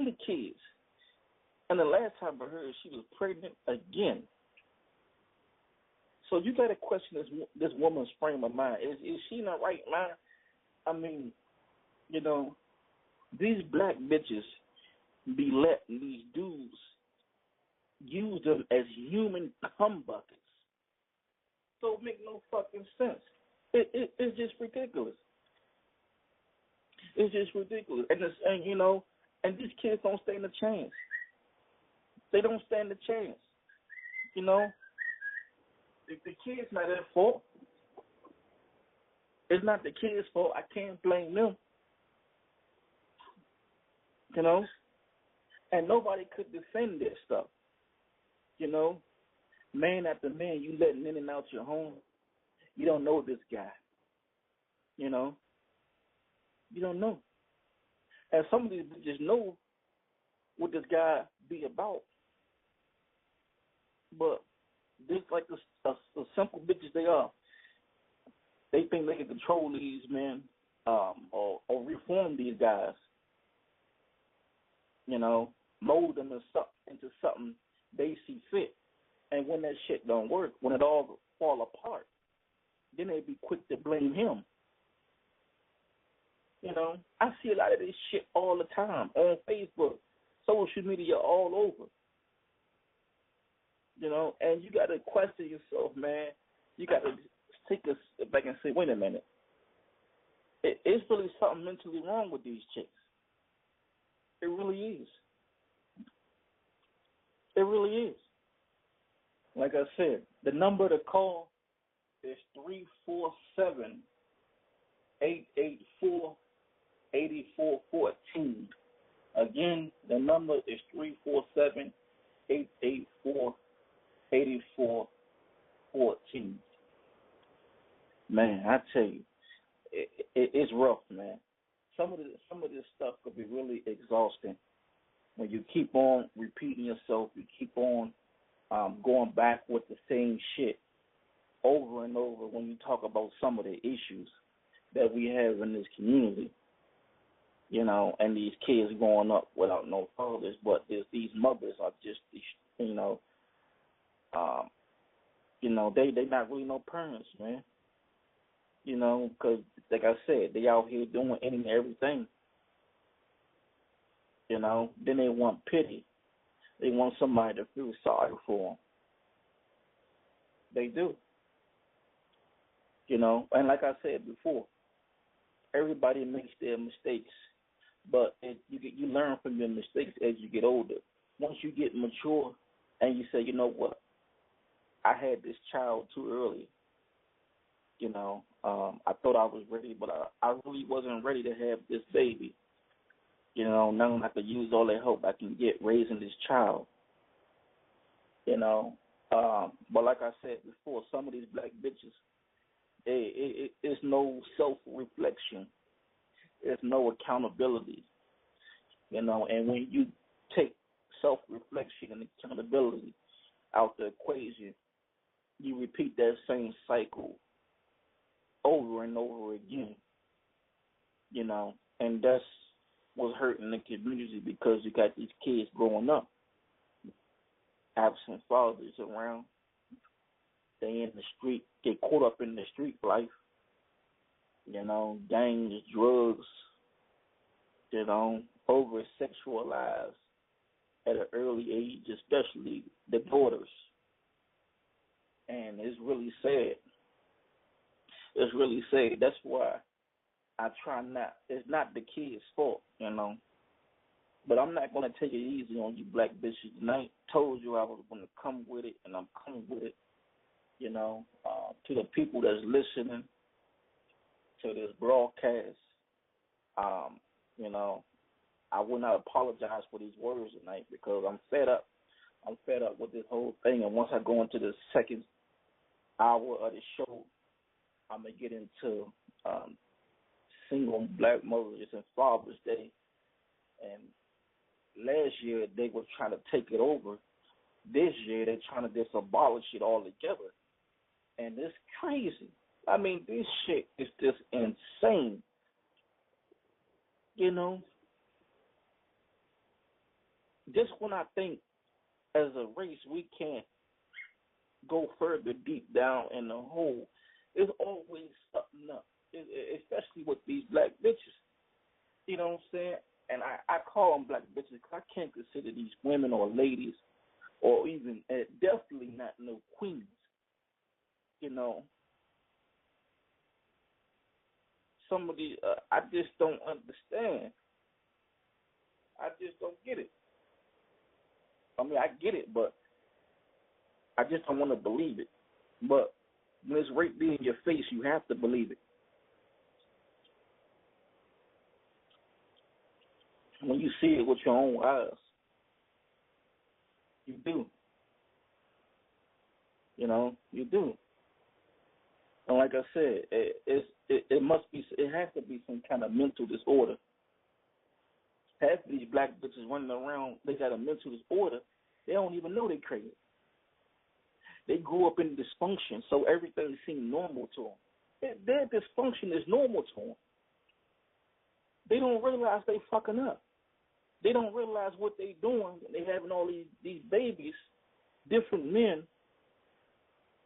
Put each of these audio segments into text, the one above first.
the kids. And the last time I heard, she was pregnant again. So you got to question this woman's frame of mind. Is she in the right mind? I mean, you know, these black bitches be letting these dudes use them as human cum buckets. So it make no fucking sense. It's just ridiculous. It's just ridiculous. And you know, and these kids don't stand a chance. They don't stand a chance. You know, if the kids not their fault, it's not the kids' fault. I can't blame them. You know, and nobody could defend this stuff. You know, man after man, you letting in and out your home. You don't know this guy. You know, you don't know. And some of these bitches know what this guy be about. But just like the simple bitches they are, they think they can control these men or reform these guys. You know, mold them into something they see fit. And when that shit don't work, when it all fall apart, then they be quick to blame him. You know, I see a lot of this shit all the time on Facebook, social media, all over. You know, and you got to question yourself, man. You got to take a step back and say, wait a minute. It's really something mentally wrong with these chicks. It really is. It really is. Like I said, the number to call is 347-884-8414. Again, the number is 347-884-8414. Man, I tell you, it's rough, man. Some of this stuff could be really exhausting when you keep on repeating yourself. You keep on going back with the same shit over and over when you talk about some of the issues that we have in this community. You know, and these kids growing up without no fathers, but these mothers are just, you know, they not really no parents, man. You know, because like I said, they out here doing any and everything. You know, then they want pity. They want somebody to feel sorry for them. They do. You know, and like I said before, everybody makes their mistakes, but you learn from your mistakes as you get older. Once you get mature and you say, you know what, I had this child too early. You know, I thought I was ready, but I really wasn't ready to have this baby. You know, now I have to use all the help I can get raising this child. You know, but like I said before, some of these black bitches, it's no self-reflection. There's no accountability. You know, and when you take self-reflection and accountability out the equation, you repeat that same cycle over and over again. You know, and that's what's hurting the community, because you got these kids growing up, absent fathers around. They in the street, get caught up in the street life. You know, gangs, drugs, you know, over-sexualized at an early age, especially the daughters. And it's really sad. It's really sad. That's why I try not. It's not the kids' fault, you know. But I'm not going to take it easy on you black bitches tonight. Told you I was going to come with it, and I'm coming with it, you know. To the people that's listening to this broadcast, you know, I will not apologize for these words tonight, because I'm fed up. I'm fed up with this whole thing. And once I go into the second hour of the show, I'm going to get into single black mothers and Father's Day. And last year they were trying to take it over. This year they're trying to just abolish it altogether. And it's crazy. I mean, this shit is just insane. You know? just when I think as a race we can't go further deep down in the hole, there's always something up, especially with these black bitches. You know what I'm saying? And I call them black bitches because I can't consider these women or ladies or even definitely not no queens. You know, some of these I just don't understand. I just don't get it. I mean, I get it, but I just don't want to believe it. But when it's right there in your face, you have to believe it. When you see it with your own eyes, you do. You know, you do. And like I said, it must be, it has to be some kind of mental disorder. Half of these black bitches running around, they got a mental disorder. They don't even know they're crazy. They grew up in dysfunction, so everything seems normal to them. Their dysfunction is normal to them. They don't realize they fucking up. They don't realize what they doing. They having all these babies, different men,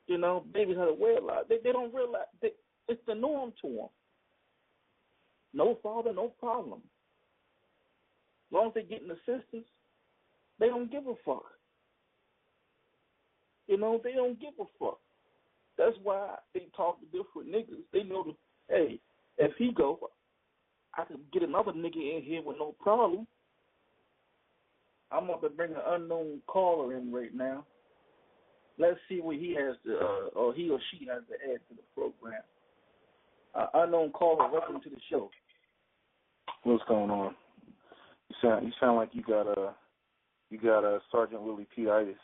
you know, babies have to wear a lot. They don't realize it's the norm to them. No father, no problem. As long as they getting assistance, they don't give a fuck. You know, they don't give a fuck. That's why they talk to different niggas. They know that, hey, if he go, I can get another nigga in here with no problem. I'm about to bring an unknown caller in right now. Let's see what he has to, or he or she has to add to the program. Unknown caller, welcome to the show. What's going on? You sound like you got a Sergeant Williepete-itis.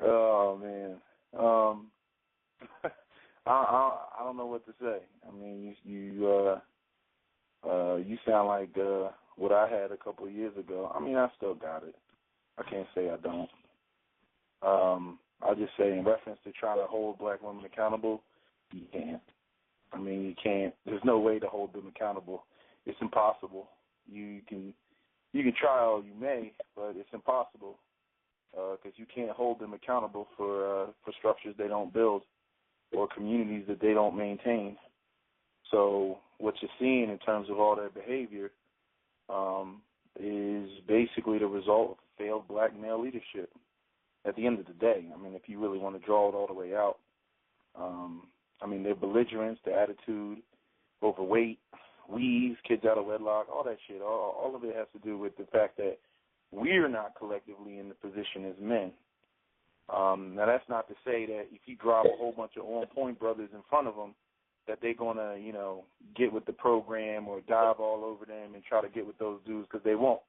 Oh man, I don't know what to say. I mean, you sound like what I had a couple of years ago. I mean, I still got it. I can't say I don't. I'll just say in reference to trying to hold black women accountable, you can't. I mean, you can't. There's no way to hold them accountable. It's impossible. You can try all you may, but it's impossible because you can't hold them accountable for structures they don't build or communities that they don't maintain. So what you're seeing in terms of all their behavior is basically the result of failed black male leadership at the end of the day. I mean, if you really want to draw it all the way out, I mean, their belligerence, their attitude, overweight, weave, kids out of wedlock, all that shit, all of it has to do with the fact that we're not collectively in the position as men. Now, that's not to say that if you drop a whole bunch of on-point brothers in front of them, that they're going to, you know, get with the program or dive all over them and try to get with those dudes, because they won't.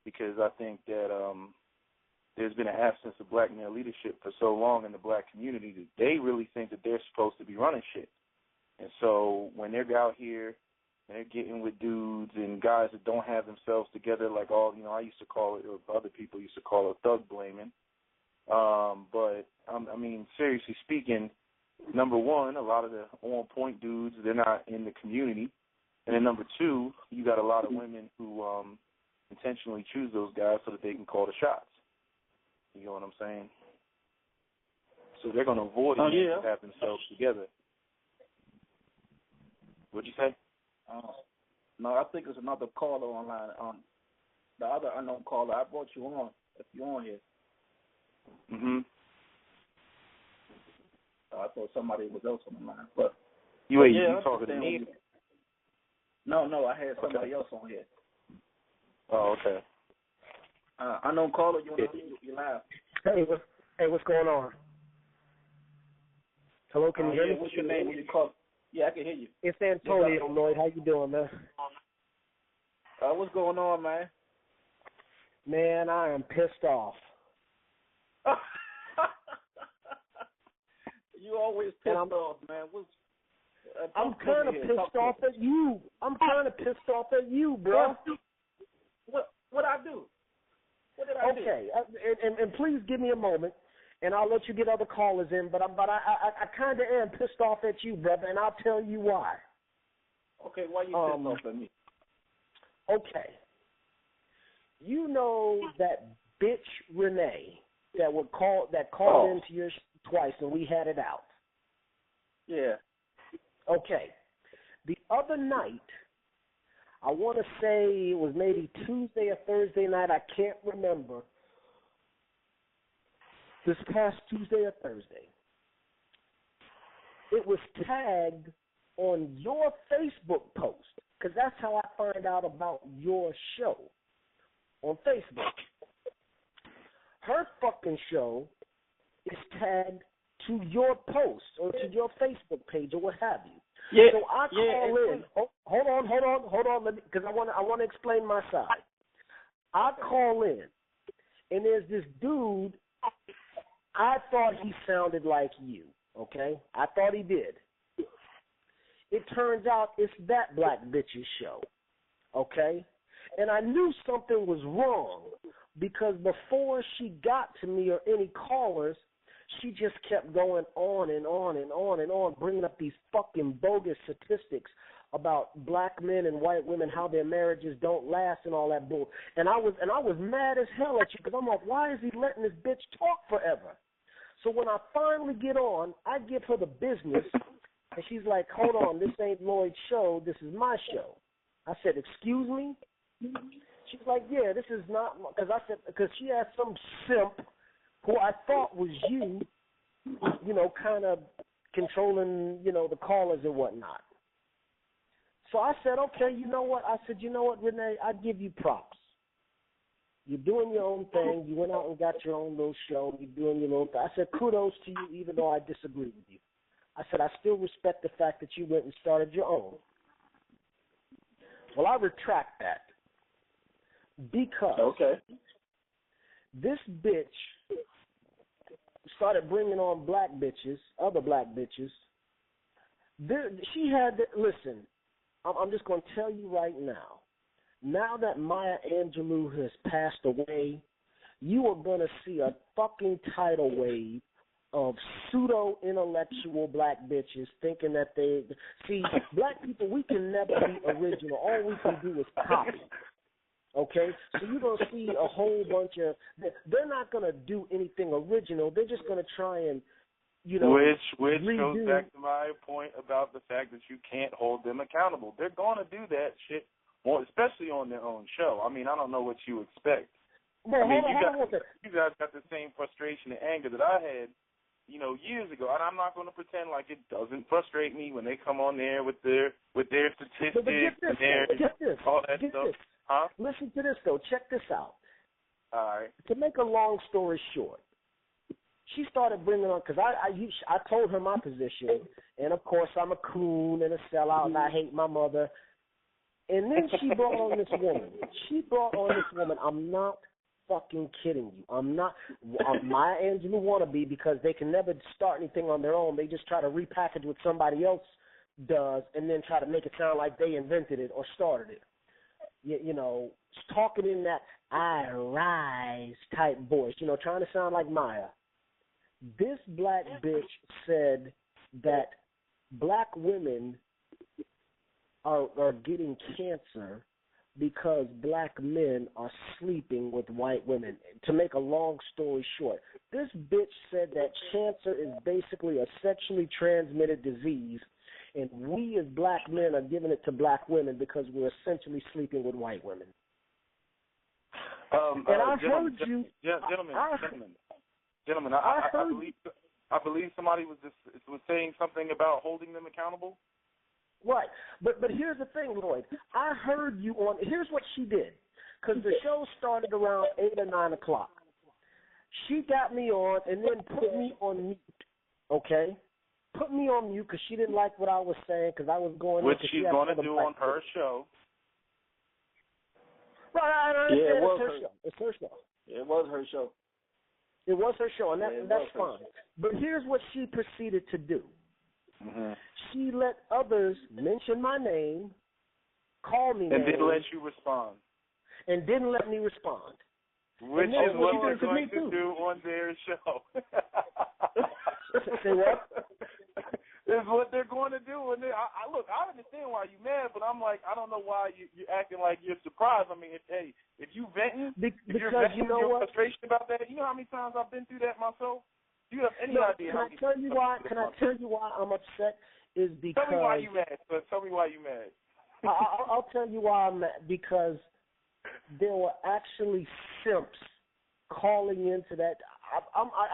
Because I think that there's been an absence of black male leadership for so long in the black community that they really think that they're supposed to be running shit. And so when they're out here and they're getting with dudes and guys that don't have themselves together, like all, you know, I used to call it, or other people used to call it, thug blaming. But, I mean, seriously speaking, number one, a lot of the on-point dudes, they're not in the community. And then number two, you got a lot of women who intentionally choose those guys so that they can call the shots. You know what I'm saying? So they're going to avoid to have themselves together. What'd you say? No, I think there's another caller online. The other unknown caller, I brought you on, if you're on here. Mm-hmm. I thought somebody was else on the line. But you talking to me? No, I had somebody else on here. Oh, okay. Unknown caller, you live. Hey, what's going on? Hello, can you hear me? What's your name? Where you call? Yeah, I can hear you. It's Antonio, Lloyd. How you doing, man? What's going on, man? Man, I am pissed off. You always pissed off, man. I'm kind of pissed off at you. I'm kind of pissed off at you, bro. What I do? What did I do? Okay, and please give me a moment, and I'll let you get other callers in. But I kind of am pissed off at you, brother, and I'll tell you why. Okay, why you pissed off at me? Okay. You know that bitch Renee that called into your twice and we had it out. Yeah. Okay. The other night, I want to say it was maybe Tuesday or Thursday night, I can't remember. This past Tuesday or Thursday, it was tagged on your Facebook post, because that's how I find out about your show, on Facebook. Her fucking show is tagged to your post or to your Facebook page or what have you. Yeah. So I call in. Hold on, because I want to explain my side. I call in, and there's this dude. I thought he sounded like you. Okay, I thought he did. It turns out it's that black bitch's show. Okay, and I knew something was wrong because before she got to me or any callers, she just kept going on and on and on and on, bringing up these fucking bogus statistics about black men and white women, how their marriages don't last and all that bull. And I was mad as hell at you because I'm like, why is he letting this bitch talk forever? So when I finally get on, I give her the business, and she's like, hold on, this ain't Lloyd's show, this is my show. I said, excuse me? She's like, yeah, this is not, because she had some simp who I thought was you, kind of controlling, the callers and whatnot. So I said, okay, you know what? I said, you know what, Renee, I give you props. You're doing your own thing. You went out and got your own little show. You're doing your little thing. I said, kudos to you, even though I disagree with you. I said, I still respect the fact that you went and started your own. Well, I retract that because this bitch started bringing on black bitches, other black bitches. She had, listen, I'm just going to tell you right now. Now that Maya Angelou has passed away, you are going to see a fucking tidal wave of pseudo-intellectual black bitches thinking that they... See, black people, we can never be original. All we can do is copy. Okay? So you're going to see a whole bunch of... They're not going to do anything original. They're just going to try and, Which goes back to my point about the fact that you can't hold them accountable. They're going to do that shit. Well, especially on their own show. I mean, I don't know what you expect. Well, you guys got the same frustration and anger that I had, years ago. And I'm not going to pretend like it doesn't frustrate me when they come on there with their statistics and all that stuff. This. Huh? Listen to this, though. Check this out. All right. To make a long story short, she started bringing on, because I told her my position, and of course I'm a coon and a sellout, and I hate my mother. And then she brought on this woman. I'm not fucking kidding you. I'm not Maya Angelou wannabe, because they can never start anything on their own. They just try to repackage what somebody else does and then try to make it sound like they invented it or started it. Talking in that I rise type voice, trying to sound like Maya. This black bitch said that black women are getting cancer because black men are sleeping with white women. To make a long story short, this bitch said that cancer is basically a sexually transmitted disease, and we as black men are giving it to black women because we're essentially sleeping with white women. And I heard you, gentlemen. I believe somebody was saying something about holding them accountable. Right, but here's the thing, Lloyd. I heard you on. Here's what she did, because the show started around 8 or 9 o'clock. She got me on and then put me on mute. Okay, put me on mute because she didn't like what I was saying, because I was going. Which she's going to do on her show. Right, I understand. Yeah, It's her show. It was her show. It was her show, and that's fine. But here's what she proceeded to do. Mm-hmm. She let others mention my name, call me and names, didn't let you respond. And didn't let me respond. Which is what they're going to do on their show. Say what? is what they're going to do. And I look, I understand why you're mad, but I'm like, I don't know why you're acting like you're surprised. I mean, if you venting, if you're venting your frustration about that, you know how many times I've been through that myself? Do you have any idea? Can I tell you why? Can I tell you why I'm upset? Is because tell me why you mad. Tell me why you mad. I'll tell you why I'm mad. Because there were actually simps calling into that. I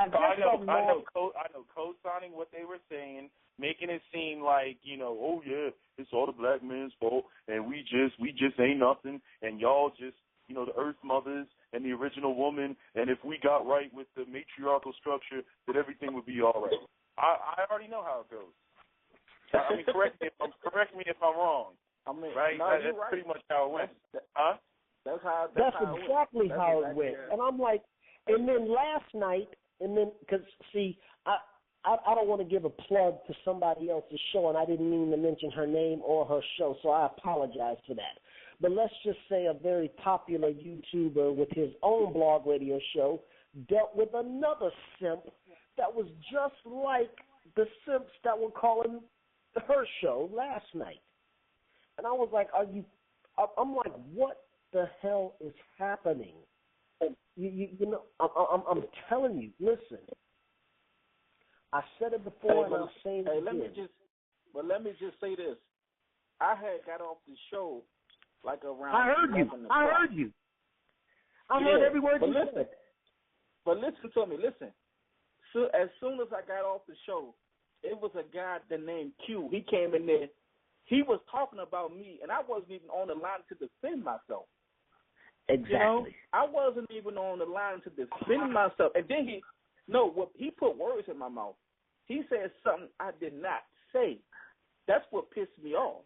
know co-signing what they were saying, making it seem like, you know, oh yeah, it's all the black man's fault, and we just ain't nothing, and y'all just, you know, the earth mothers and the original woman, and if we got right with the matriarchal structure, that everything would be all right. I already know how it goes. I mean, correct me if I'm wrong. I mean, right? No, that's right. pretty much how it went. Huh? That's exactly how it went. And I'm like, and then last night, because see, I don't want to give a plug to somebody else's show, and I didn't mean to mention her name or her show, so I apologize for that. But let's just say a very popular YouTuber with his own blog radio show dealt with another simp that was just like the simps that were calling her show last night. And I was like, I'm like, what the hell is happening? You know, I'm telling you, listen. I said it before, and I'm saying it again. Let me just say this. I had got off the show like around. I heard you. I heard every word you said. But listen to me. Listen. So as soon as I got off the show, it was a guy named Q. He came in there. He was talking about me, and I wasn't even on the line to defend myself. Exactly. You know, I wasn't even on the line to defend myself. And then he put words in my mouth. He said something I did not say. That's what pissed me off.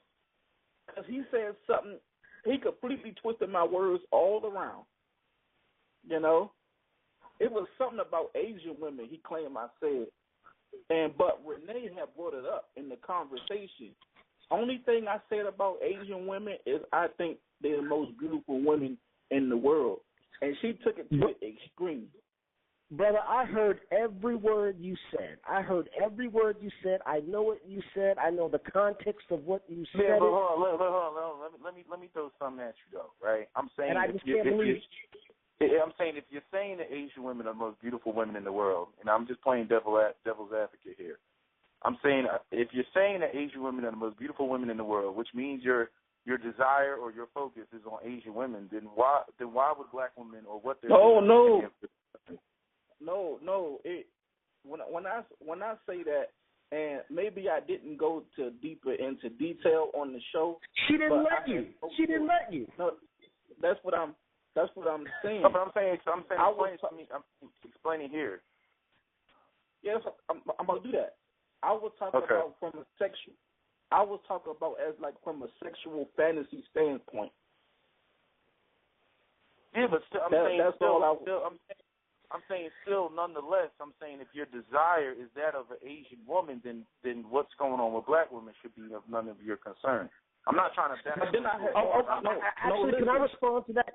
Because he said something, he completely twisted my words all around. You know? It was something about Asian women he claimed I said. But Renee had brought it up in the conversation. Only thing I said about Asian women is I think they're the most beautiful women in the world. And she took it to the extreme. Brother, I heard every word you said. I know what you said. I know the context of what you said. Yeah, but hold on. Let me throw something at you, though, right? I'm saying, and I just can't believe I'm saying if you're saying that Asian women are the most beautiful women in the world, and I'm just playing devil's advocate here, I'm saying if you're saying that Asian women are the most beautiful women in the world, which means your desire or your focus is on Asian women, then why would black women or what they're No. When I say that, and maybe I didn't go deeper into detail on the show. She didn't let you. No, that's what I'm saying. No, but I'm explaining here. Yes, I'm going to do that. I was talking about as like from a sexual fantasy standpoint. Yeah, but still, I'm saying nonetheless, I'm saying if your desire is that of an Asian woman, then what's going on with black women should be of none of your concern. I'm not trying to. Actually, can I respond to that?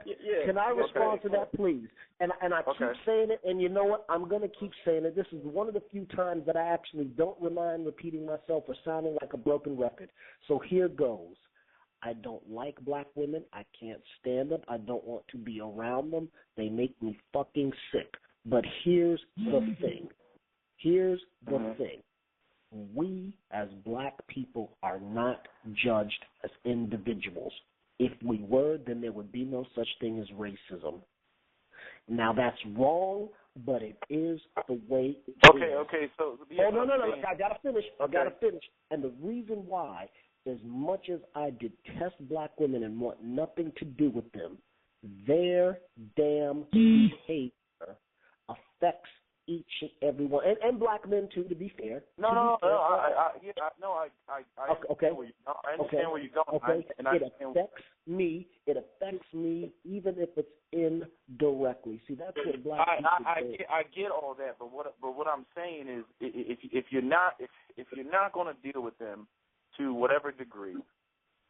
Yeah. Can I respond to that, please? And I keep saying it, and you know what? I'm going to keep saying it. This is one of the few times that I actually don't mind repeating myself or sounding like a broken record. So here goes. I don't like black women. I can't stand them. I don't want to be around them. They make me fucking sick. But here's the thing. We, as black people, are not judged as individuals. If we were, then there would be no such thing as racism. Now, that's wrong, but it is the way it is. Okay, so... no, I got to finish. And the reason why, as much as I detest black women and want nothing to do with them, their damn behavior affects each and every one, and black men too, to be fair. I understand where you're going. Okay, it affects me even if it's indirectly. See, that's what black people do. I get all that, but what I'm saying is, if you're not going to deal with them to whatever degree,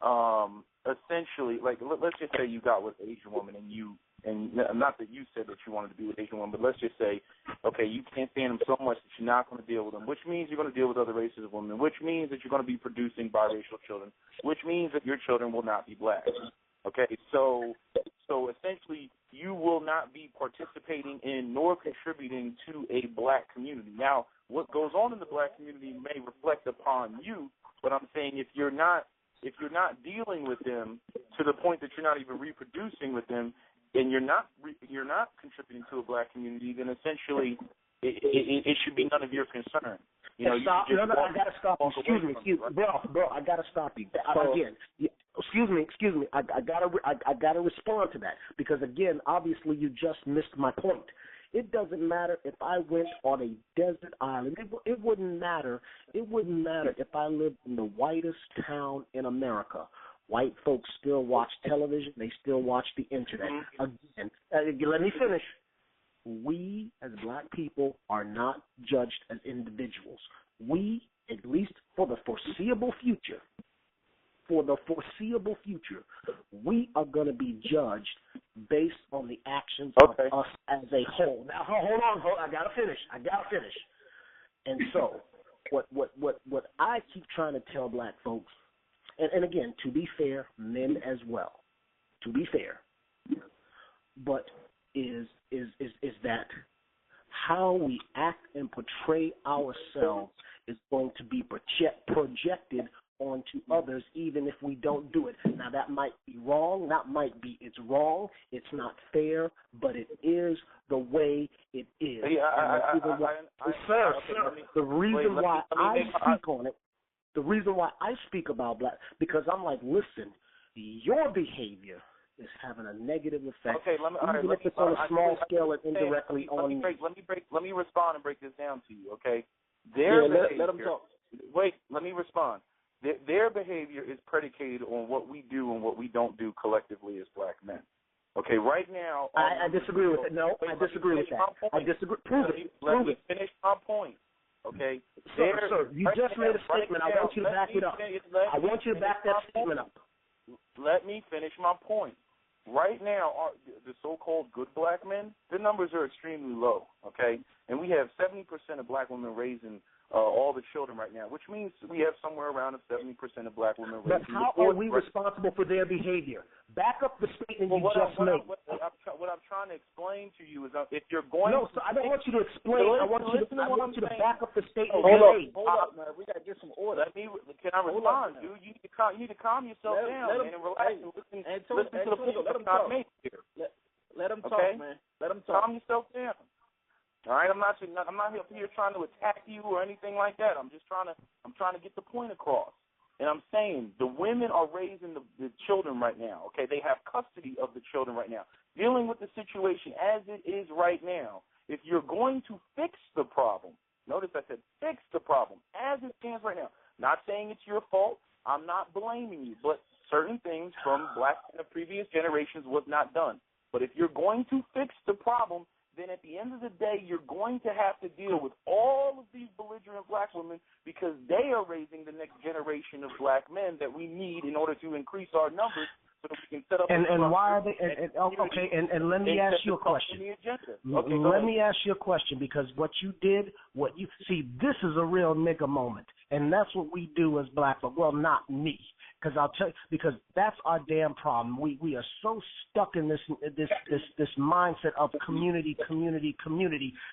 essentially, like let's just say you got with an Asian woman and you and not that you said that you wanted to be with Asian women, but let's just say, okay, you can't stand them so much that you're not going to deal with them, which means you're going to deal with other races of women, which means that you're going to be producing biracial children, which means that your children will not be black. Okay, so essentially you will not be participating in nor contributing to a black community. Now, what goes on in the black community may reflect upon you, but I'm saying if you're not dealing with them to the point that you're not even reproducing with them, and you're not contributing to a black community, then essentially it should be none of your concern. You know, stop. I gotta stop you. Excuse me, bro. I gotta stop you again. Excuse me. I gotta respond to that because again, obviously, you just missed my point. It doesn't matter if I went on a desert island. It wouldn't matter. It wouldn't matter if I lived in the whitest town in America. White folks still watch television. They still watch the internet. Again, let me finish. We, as black people, are not judged as individuals. We, at least for the foreseeable future, we are going to be judged based on the actions of us as a whole. Now, hold on. I got to finish. And so what I keep trying to tell black folks, and again, to be fair, men as well, to be fair, but is that how we act and portray ourselves is going to be projected onto others, even if we don't do it. Now, that might be wrong. It's wrong. It's not fair, but it is the way it is. Sir, the reason why I speak on it, the reason why I speak about black, because I'm like, listen, your behavior is having a negative effect, even if it's on a small scale and indirectly on me. Let me respond and break this down to you, okay? Let them talk. Wait, let me respond. Their behavior is predicated on what we do and what we don't do collectively as black men. Okay, right now... I disagree with it. No, I disagree with that. I disagree. Prove it. Let me finish my point. Okay? Sir, you just made a statement. I want you to back it up. I want you to back that statement up. Let me finish my point. Right now, the so-called good black men, their numbers are extremely low, okay? And we have 70% of black women raising all the children right now, which means we have somewhere around 70% of black women raising. But how are we responsible for their behavior? Back up the statement you just made. What I'm trying to explain to you is if you're going to... No, so I don't want you to explain. I want you to back up the statement you made. Hold up, man. We got to get some order. Can I respond, dude? You need to calm yourself down and relax and listen to the point that I'm making here. Let them talk, man. Let them talk. Calm yourself down. All right, I'm not here trying to attack you or anything like that. I'm trying to get the point across. And I'm saying the women are raising the children right now. Okay, they have custody of the children right now, dealing with the situation as it is right now. If you're going to fix the problem, notice I said fix the problem as it stands right now. Not saying it's your fault. I'm not blaming you, but certain things from black and the previous generations was not done. But if you're going to fix the problem, then at the end of the day, you're going to have to deal with all of these belligerent black women because they are raising the next generation of black men that we need in order to increase our numbers so that we can set up. And why are they? And let me ask you a question. Let me ask you a question because what you did, this is a real nigga moment, and that's what we do as black folk. Well, not me. Because I'll tell you, because that's our damn problem. We are so stuck in this mindset of community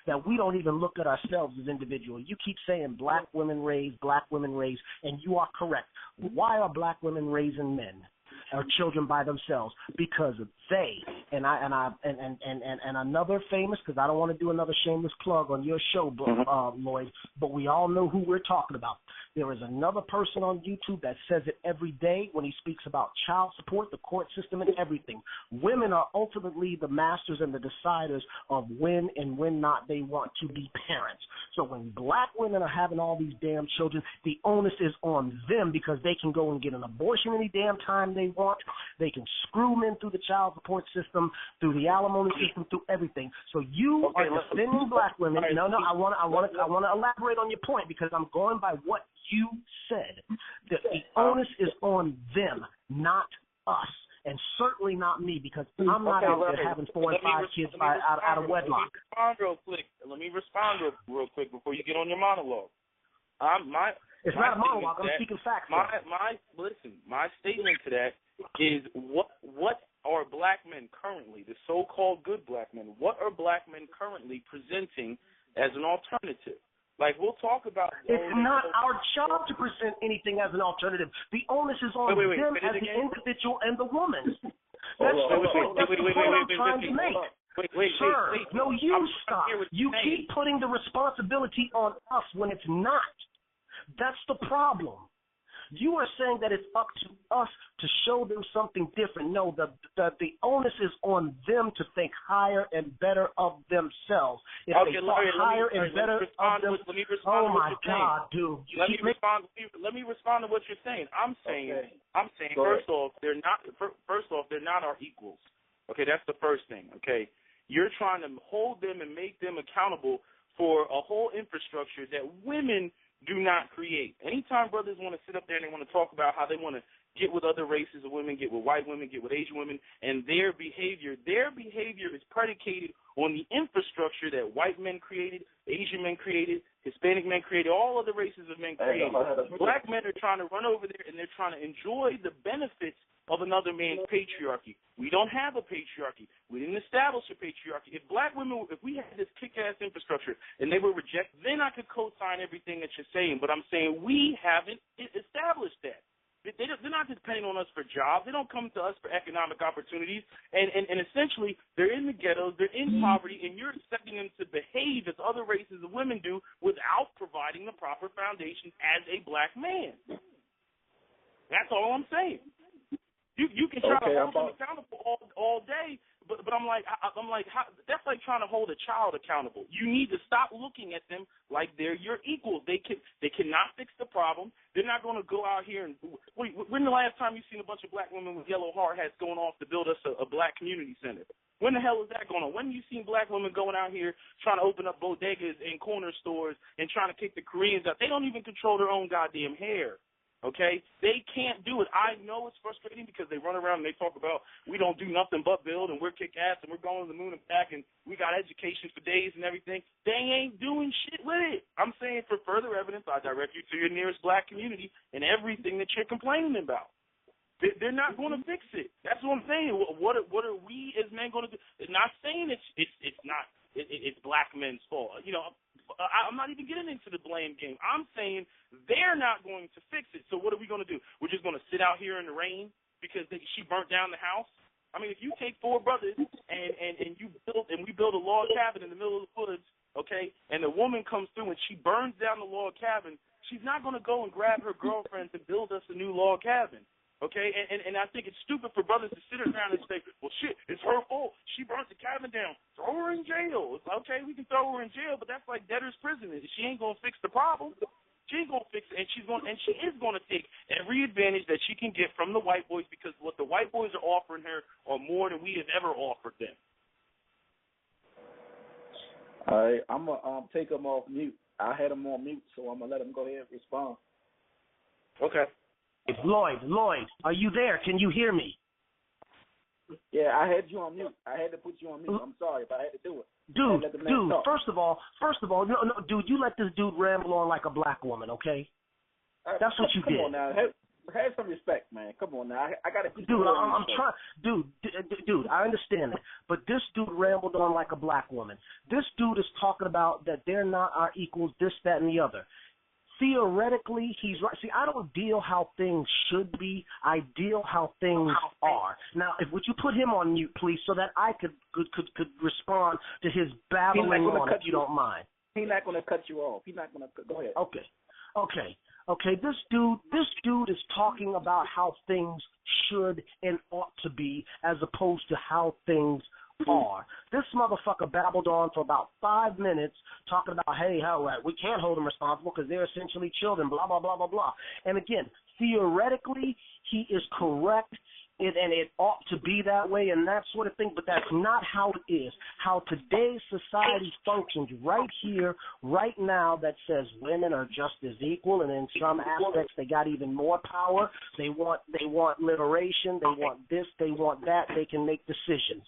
that we don't even look at ourselves as individuals. You keep saying black women raise, and you are correct. Why are black women raising men or children by themselves? Because they and another famous, because I don't want to do another shameless plug on your show, Lloyd, but we all know who we're talking about. There is another person on YouTube that says it every day when he speaks about child support, the court system, and everything. Women are ultimately the masters and the deciders of when and when not they want to be parents. So when black women are having all these damn children, the onus is on them because they can go and get an abortion any damn time they want. They can screw men through the child support system, through the alimony system, through everything. So you are defending black women. No, I want to elaborate on your point because I'm going by what you said. The onus is on them, not us. and certainly not me, because I'm not out there having 4 and 5 kids out of wedlock. Let me respond real quick before you get on your monologue. It's not a monologue. I'm speaking facts. My statement to that is what are black men currently, the so-called good black men, what are black men currently presenting as an alternative? Like, we'll talk about... It's not our job to present anything as an alternative. The onus is on them as the individual and the woman. That's the point. That's the point I'm trying to make. Sir, no, you stop. You keep putting the responsibility on us when it's not. That's the problem. You are saying that it's up to us to show them something different. No, the onus is on them to think higher and better of themselves. If they thought higher and better of themselves, oh my God, dude! Let me respond to what you're saying. I'm saying first off, they're not our equals. Okay, that's the first thing. Okay, you're trying to hold them and make them accountable for a whole infrastructure that women do not create. Anytime brothers want to sit up there and they want to talk about how they want to get with other races of women, get with white women, get with Asian women, and their behavior is predicated on the infrastructure that white men created, Asian men created, Hispanic men created, all other races of men created. Black men are trying to run over there and they're trying to enjoy the benefits of another man's patriarchy. We don't have a patriarchy. We didn't establish a patriarchy. If we had this kick-ass infrastructure and they were rejected, then I could co-sign everything that you're saying. But I'm saying we haven't established that. They're not depending on us for jobs. They don't come to us for economic opportunities. And essentially, they're in the ghettos, they're in poverty, and you're expecting them to behave as other races of women do without providing the proper foundation as a black man. That's all I'm saying. You can try to hold them accountable all day, but I'm like how, that's like trying to hold a child accountable. You need to stop looking at them like they're your equals. They cannot fix the problem. They're not going to go out here and when the last time you seen a bunch of black women with yellow hard hats going off to build us a black community center? When the hell is that going on? When have you seen black women going out here trying to open up bodegas and corner stores and trying to kick the Koreans out? They don't even control their own goddamn hair. Okay? They can't do it. I know it's frustrating because they run around and they talk about we don't do nothing but build and we're kick ass and we're going to the moon and back and we got education for days and everything. They ain't doing shit with it. I'm saying for further evidence, I direct you to your nearest black community and everything that you're complaining about. They're not going to fix it. That's what I'm saying. What are we as men going to do? Not saying it's black men's fault. You know, I'm not even getting into the blame game. I'm saying they're not going to fix it. So what are we going to do? We're just going to sit out here in the rain because she burnt down the house? I mean, if you take 4 brothers and we build a log cabin in the middle of the woods, okay, and the woman comes through and she burns down the log cabin, she's not going to go and grab her girlfriend to build us a new log cabin. Okay, and I think it's stupid for brothers to sit around and say, well, shit, it's her fault. She burnt the cabin down. Throw her in jail. It's okay, we can throw her in jail, but that's like debtor's prison. She ain't going to fix the problem. She ain't going to fix it, and she is going to take every advantage that she can get from the white boys because what the white boys are offering her are more than we have ever offered them. All right, I'm going to take them off mute. I had them on mute, so I'm going to let them go ahead and respond. Okay. Lloyd, are you there? Can you hear me? Yeah, I had you on mute. I had to put you on mute. I'm sorry, but I had to do it. Dude, first of all, no, dude, you let this dude ramble on like a black woman, okay? That's what you did. Come on now. Have some respect, man. Come on now. I got to keep Dude, I'm trying. Dude, I understand that. But this dude rambled on like a black woman. This dude is talking about that they're not our equals, this, that, and the other. Theoretically, he's right. See, I don't deal how things should be. I deal how things are. Now, would you put him on mute, please, so that I could respond to his babbling on, if you don't mind. He's not going to cut you off. He's not going to. Go ahead. Okay. This dude is talking about how things should and ought to be, as opposed to how things are. This motherfucker babbled on for about 5 minutes talking about, hey, how we can't hold them responsible because they're essentially children, blah, blah, blah, blah, blah. And again, theoretically, he is correct it ought to be that way and that sort of thing, but that's not how it is. How today's society functions right here, right now, that says women are just as equal, and in some aspects they got even more power. They want liberation. They want this. They want that. They can make decisions.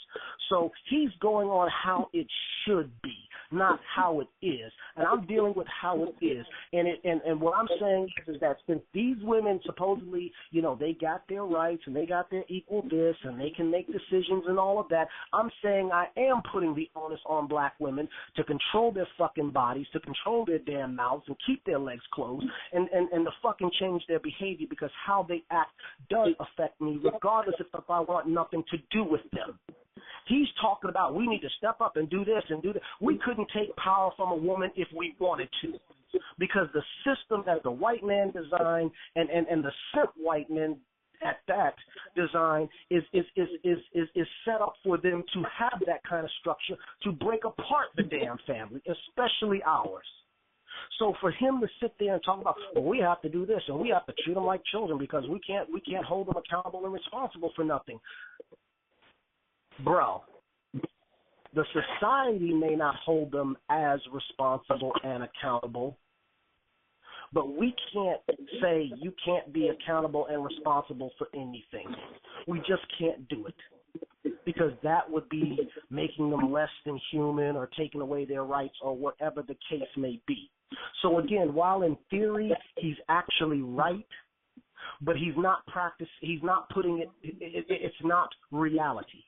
So he's going on how it should be, not how it is. And I'm dealing with how it is. And what I'm saying is that since these women supposedly, they got their rights and they got their equal this and they can make decisions and all of that, I'm saying I am putting the onus on black women to control their fucking bodies, to control their damn mouths and keep their legs closed and to fucking change their behavior, because how they act does affect me regardless if I want nothing to do with them. He's talking about we need to step up and do this and do that. We couldn't take power from a woman if we wanted to, because the system that the white man designed and the simp white men at that design is set up for them to have that kind of structure to break apart the damn family, especially ours. So for him to sit there and talk about, well, we have to do this and we have to treat them like children because we can't hold them accountable and responsible for nothing. Bro, the society may not hold them as responsible and accountable, but we can't say you can't be accountable and responsible for anything. We just can't do it, because that would be making them less than human or taking away their rights or whatever the case may be. So again, while in theory he's actually right, but he's not putting it, it's not reality.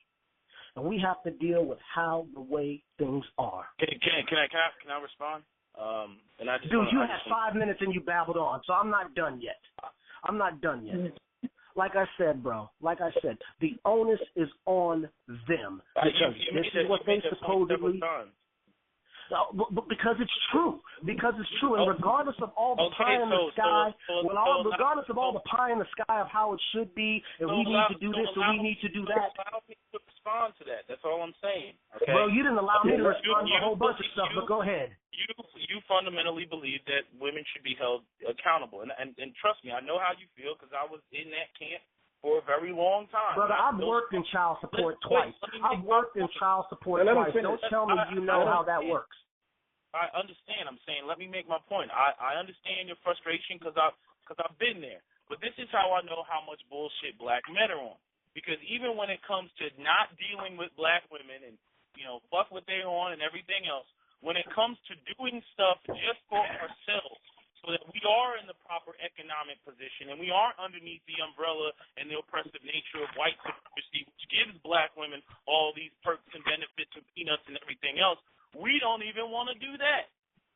And we have to deal with the way things are. Can I respond? Dude, you had 5 minutes and you babbled on, so I'm not done yet. Like I said, bro, the onus is on them. Because this is what they supposedly... Because it's true. And regardless of all the pie in the sky, regardless of all the pie in the sky of how it should be, and we need to do this and we need to do that. Allow me to respond to that. That's all I'm saying. Okay? Bro, you didn't allow me to respond to a whole bunch of stuff, but go ahead. You fundamentally believe that women should be held accountable, and trust me, I know how you feel because I was in that camp for a very long time. Brother, I've worked in child support twice. I've worked in child support twice. Don't tell me you know how that works. I understand. I'm saying, let me make my point. I understand your frustration because I've been there. But this is how I know how much bullshit black men are on. Because even when it comes to not dealing with black women and, fuck what they're on and everything else, when it comes to doing stuff just for ourselves, so that we are in the proper economic position and we aren't underneath the umbrella and the oppressive nature of white supremacy, which gives black women all these perks and benefits and peanuts and everything else, we don't even want to do that.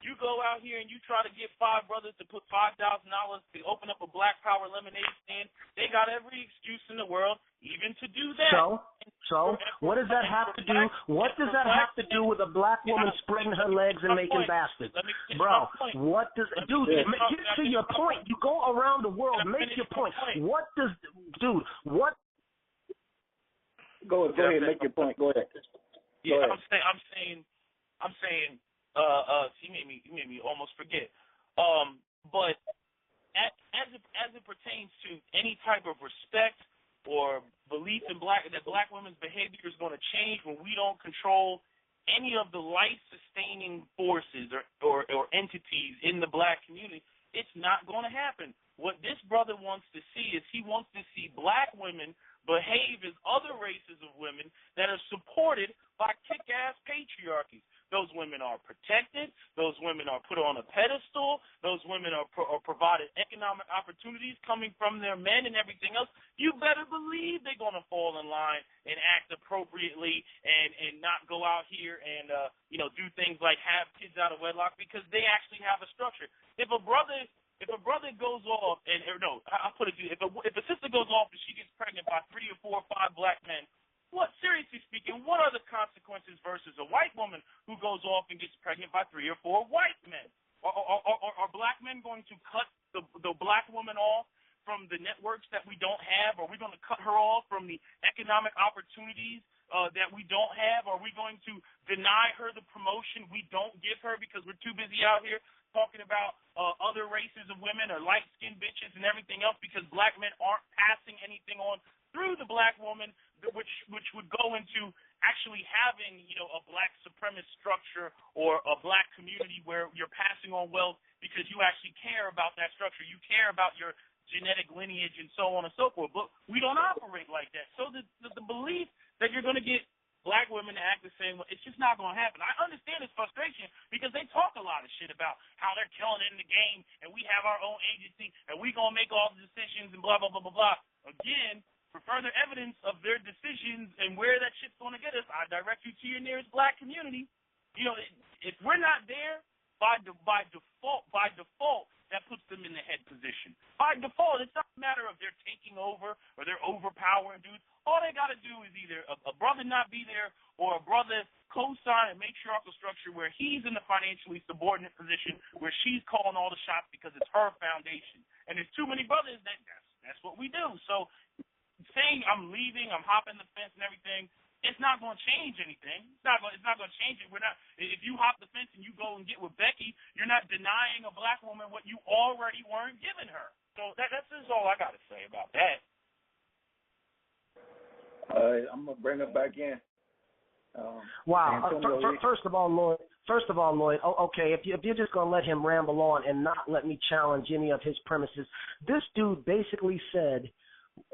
You go out here and you try to get 5 brothers to put $5,000 to open up a black power lemonade stand. They got every excuse in the world even to do that. So what does that have to do? What does that have to do with a black woman spreading her legs and making baskets? Bro, what does get to your point? You go around the world, make your point. What does what? Go ahead, make your point. Go ahead. Yeah, I'm saying. You made me almost forget. But as it pertains to any type of respect or belief in that black women's behavior is going to change when we don't control any of the life-sustaining forces or entities in the black community, it's not going to happen. What this brother wants to see is he wants to see black women behave as other races of women that are supported by kick-ass patriarchies. Those women are protected. Those women are put on a pedestal. Those women are provided economic opportunities coming from their men and everything else. You better believe they're going to fall in line and act appropriately and not go out here and do things like have kids out of wedlock because they actually have a structure. If a brother goes off I'll put it to you, if a sister goes off and she gets pregnant by 3 or 4 or 5 black men, seriously speaking, what are the consequences versus a white woman who goes off and gets pregnant by 3 or 4 white men? Are black men going to cut the black woman off from the networks that we don't have? Are we going to cut her off from the economic opportunities that we don't have? Are we going to deny her the promotion we don't give her because we're too busy out here talking about other races of women or light-skinned bitches and everything else because black men aren't passing anything on through the black woman, which would go into actually having, a black supremacist structure or a black community where you're passing on wealth because you actually care about that structure. You care about your genetic lineage and so on and so forth. But we don't operate like that. So the belief that you're going to get black women to act the same way, it's just not going to happen. I understand this frustration because they talk a lot of shit about how they're killing it in the game and we have our own agency and we going to make all the decisions and blah, blah, blah, blah, blah. Again, for further evidence of their decisions and where that shit's going to get us, I direct you to your nearest black community. If we're not there, by default, that puts them in the head position. By default, it's not a matter of they're taking over or they're overpowering dudes. All they got to do is either a brother not be there or a brother co-sign a matriarchal structure where he's in the financially subordinate position where she's calling all the shots because it's her foundation. And there's too many brothers that's what we do. So saying I'm leaving, I'm hopping the fence and everything, it's not going to change anything. It's not going to change it. We're not. If you hop the fence and you go and get with Becky, you're not denying a black woman what you already weren't giving her. So that's just all I got to say about that. All right, I'm gonna bring it back in. Wow. First of all, Lloyd. Okay, if you're just gonna let him ramble on and not let me challenge any of his premises, this dude basically said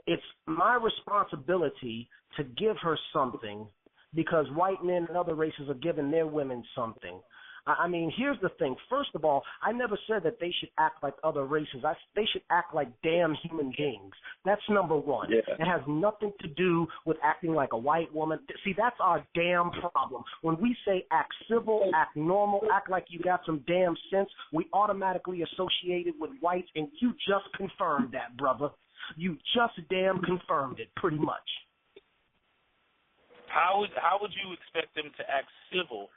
it's my responsibility to give her something because white men and other races are giving their women something. I mean, here's the thing. First of all, I never said that they should act like other races. They should act like damn human beings. That's number one. Yeah. It has nothing to do with acting like a white woman. See, that's our damn problem. When we say act civil, act normal, act like you got some damn sense, we automatically associate it with whites, and you just confirmed that, brother. You just damn confirmed it, pretty much. How would you expect them to act civil?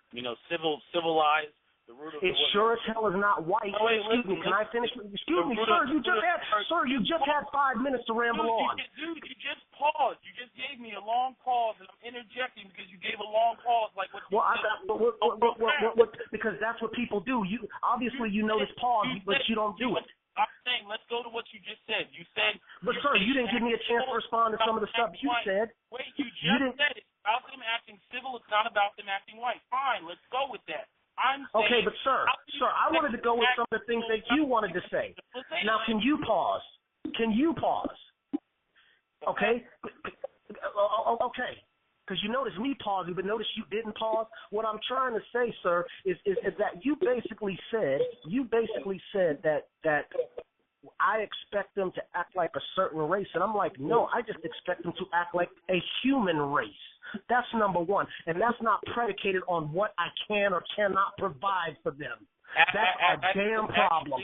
Civilized. The root of it sure as hell is not white. Oh, wait, excuse me, can I finish? Excuse me, sir. You just had 5 minutes to ramble on. Dude, you just paused. You just gave me a long pause, and I'm interjecting because you gave a long pause, like what? Because that's what people do. You obviously you notice pause, but you don't do it. I'm saying, let's go to what you just said. You said. But sir, you didn't give me a chance to respond to some of the stuff you said. Wait, you just said it's about them acting civil. It's not about them acting white. Fine, let's go with that. I'm saying, okay, but sir, I wanted to go with some of the things that you wanted to say. Now, can you pause? Okay? Okay. Because you notice me pausing, but notice you didn't pause. What I'm trying to say, sir, is that you basically said that I expect them to act like a certain race, and I'm like, no, I just expect them to act like a human race. That's number one, and that's not predicated on what I can or cannot provide for them. That's our damn problem.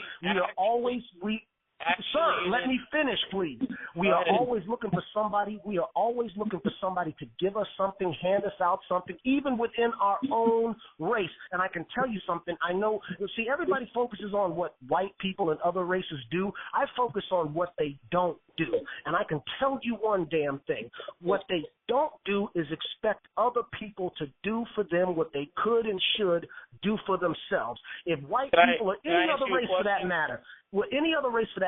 Sir, let me finish, please. We are always looking for somebody. We are always looking for somebody to give us something, hand us out something, even within our own race. And I can tell you something. I know. See, everybody focuses on what white people and other races do. I focus on what they don't do. And I can tell you one damn thing. What they don't do is expect other people to do for them what they could and should do for themselves. If white people or any other race for that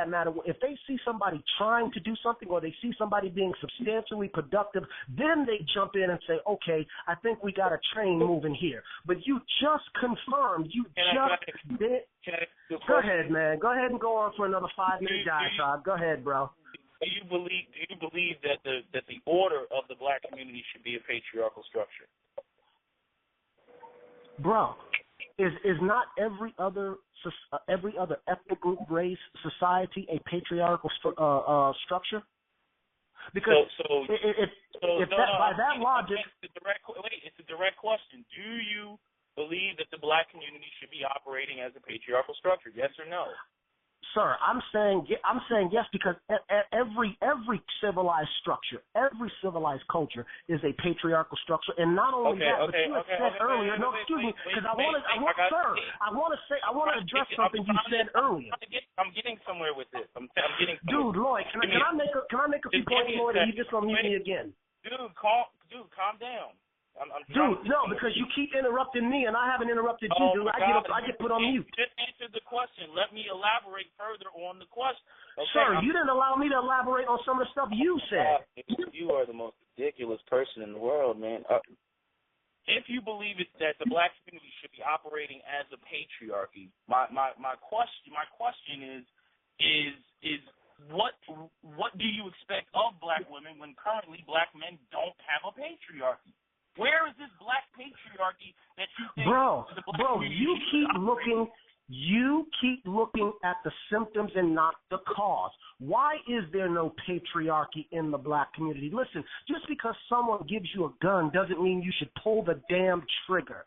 matter, if they see somebody trying to do something or they see somebody being substantially productive, then they jump in and say, okay, I think we got a train moving here. But you just confirmed, Go ahead, man. Go ahead and go on for another 5-minute diatribe. Go ahead, bro. Do you believe that the order of the black community should be a patriarchal structure? Bro, is not every other ethnic group, race, society a patriarchal structure? Because by that logic, it's a direct question. Do you believe that the black community should be operating as a patriarchal structure? Yes or no? Sir, I'm saying yes because every civilized structure, every civilized culture is a patriarchal structure, and not only that, but you said earlier. No, excuse me, because I want to address something you said earlier. I'm getting somewhere with this. I'm getting. Dude, Lloyd, can I make a few points, Lloyd, and you just gonna mute me again? Dude, calm down. Dude, no, because you keep interrupting me, and I haven't interrupted you, dude. I get put on mute. Just answer the question. Let me elaborate further on the question. Sir, you didn't allow me to elaborate on some of the stuff you said. You are the most ridiculous person in the world, man. If you believe that the black community should be operating as a patriarchy, my question is what do you expect of black women when currently black men don't have a patriarchy? Where is this black patriarchy that you think the black community You keep looking at the symptoms and not the cause. Why is there no patriarchy in the black community? Listen, just because someone gives you a gun doesn't mean you should pull the damn trigger.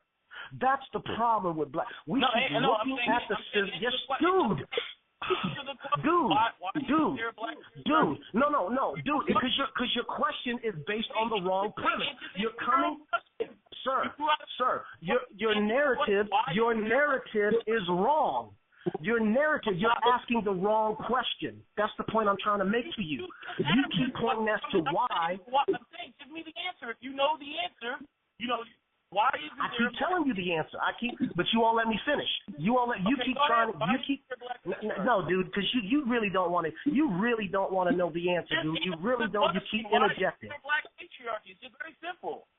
That's the problem with black. We keep looking at the symptoms. Yes, dude. Dude, because your question is based on the wrong premise. You're coming, sir. Your narrative is wrong. Your narrative, you're asking the wrong question. That's the point I'm trying to make to you. You keep pointing as to why. I'm saying, give me the answer. If you know the answer, why isn't I keep telling you the answer. But you won't let me finish. No, dude, because you really don't want to. You really don't want to know the answer, dude. You really don't. You keep interjecting. Black patriarchy. It's just very simple.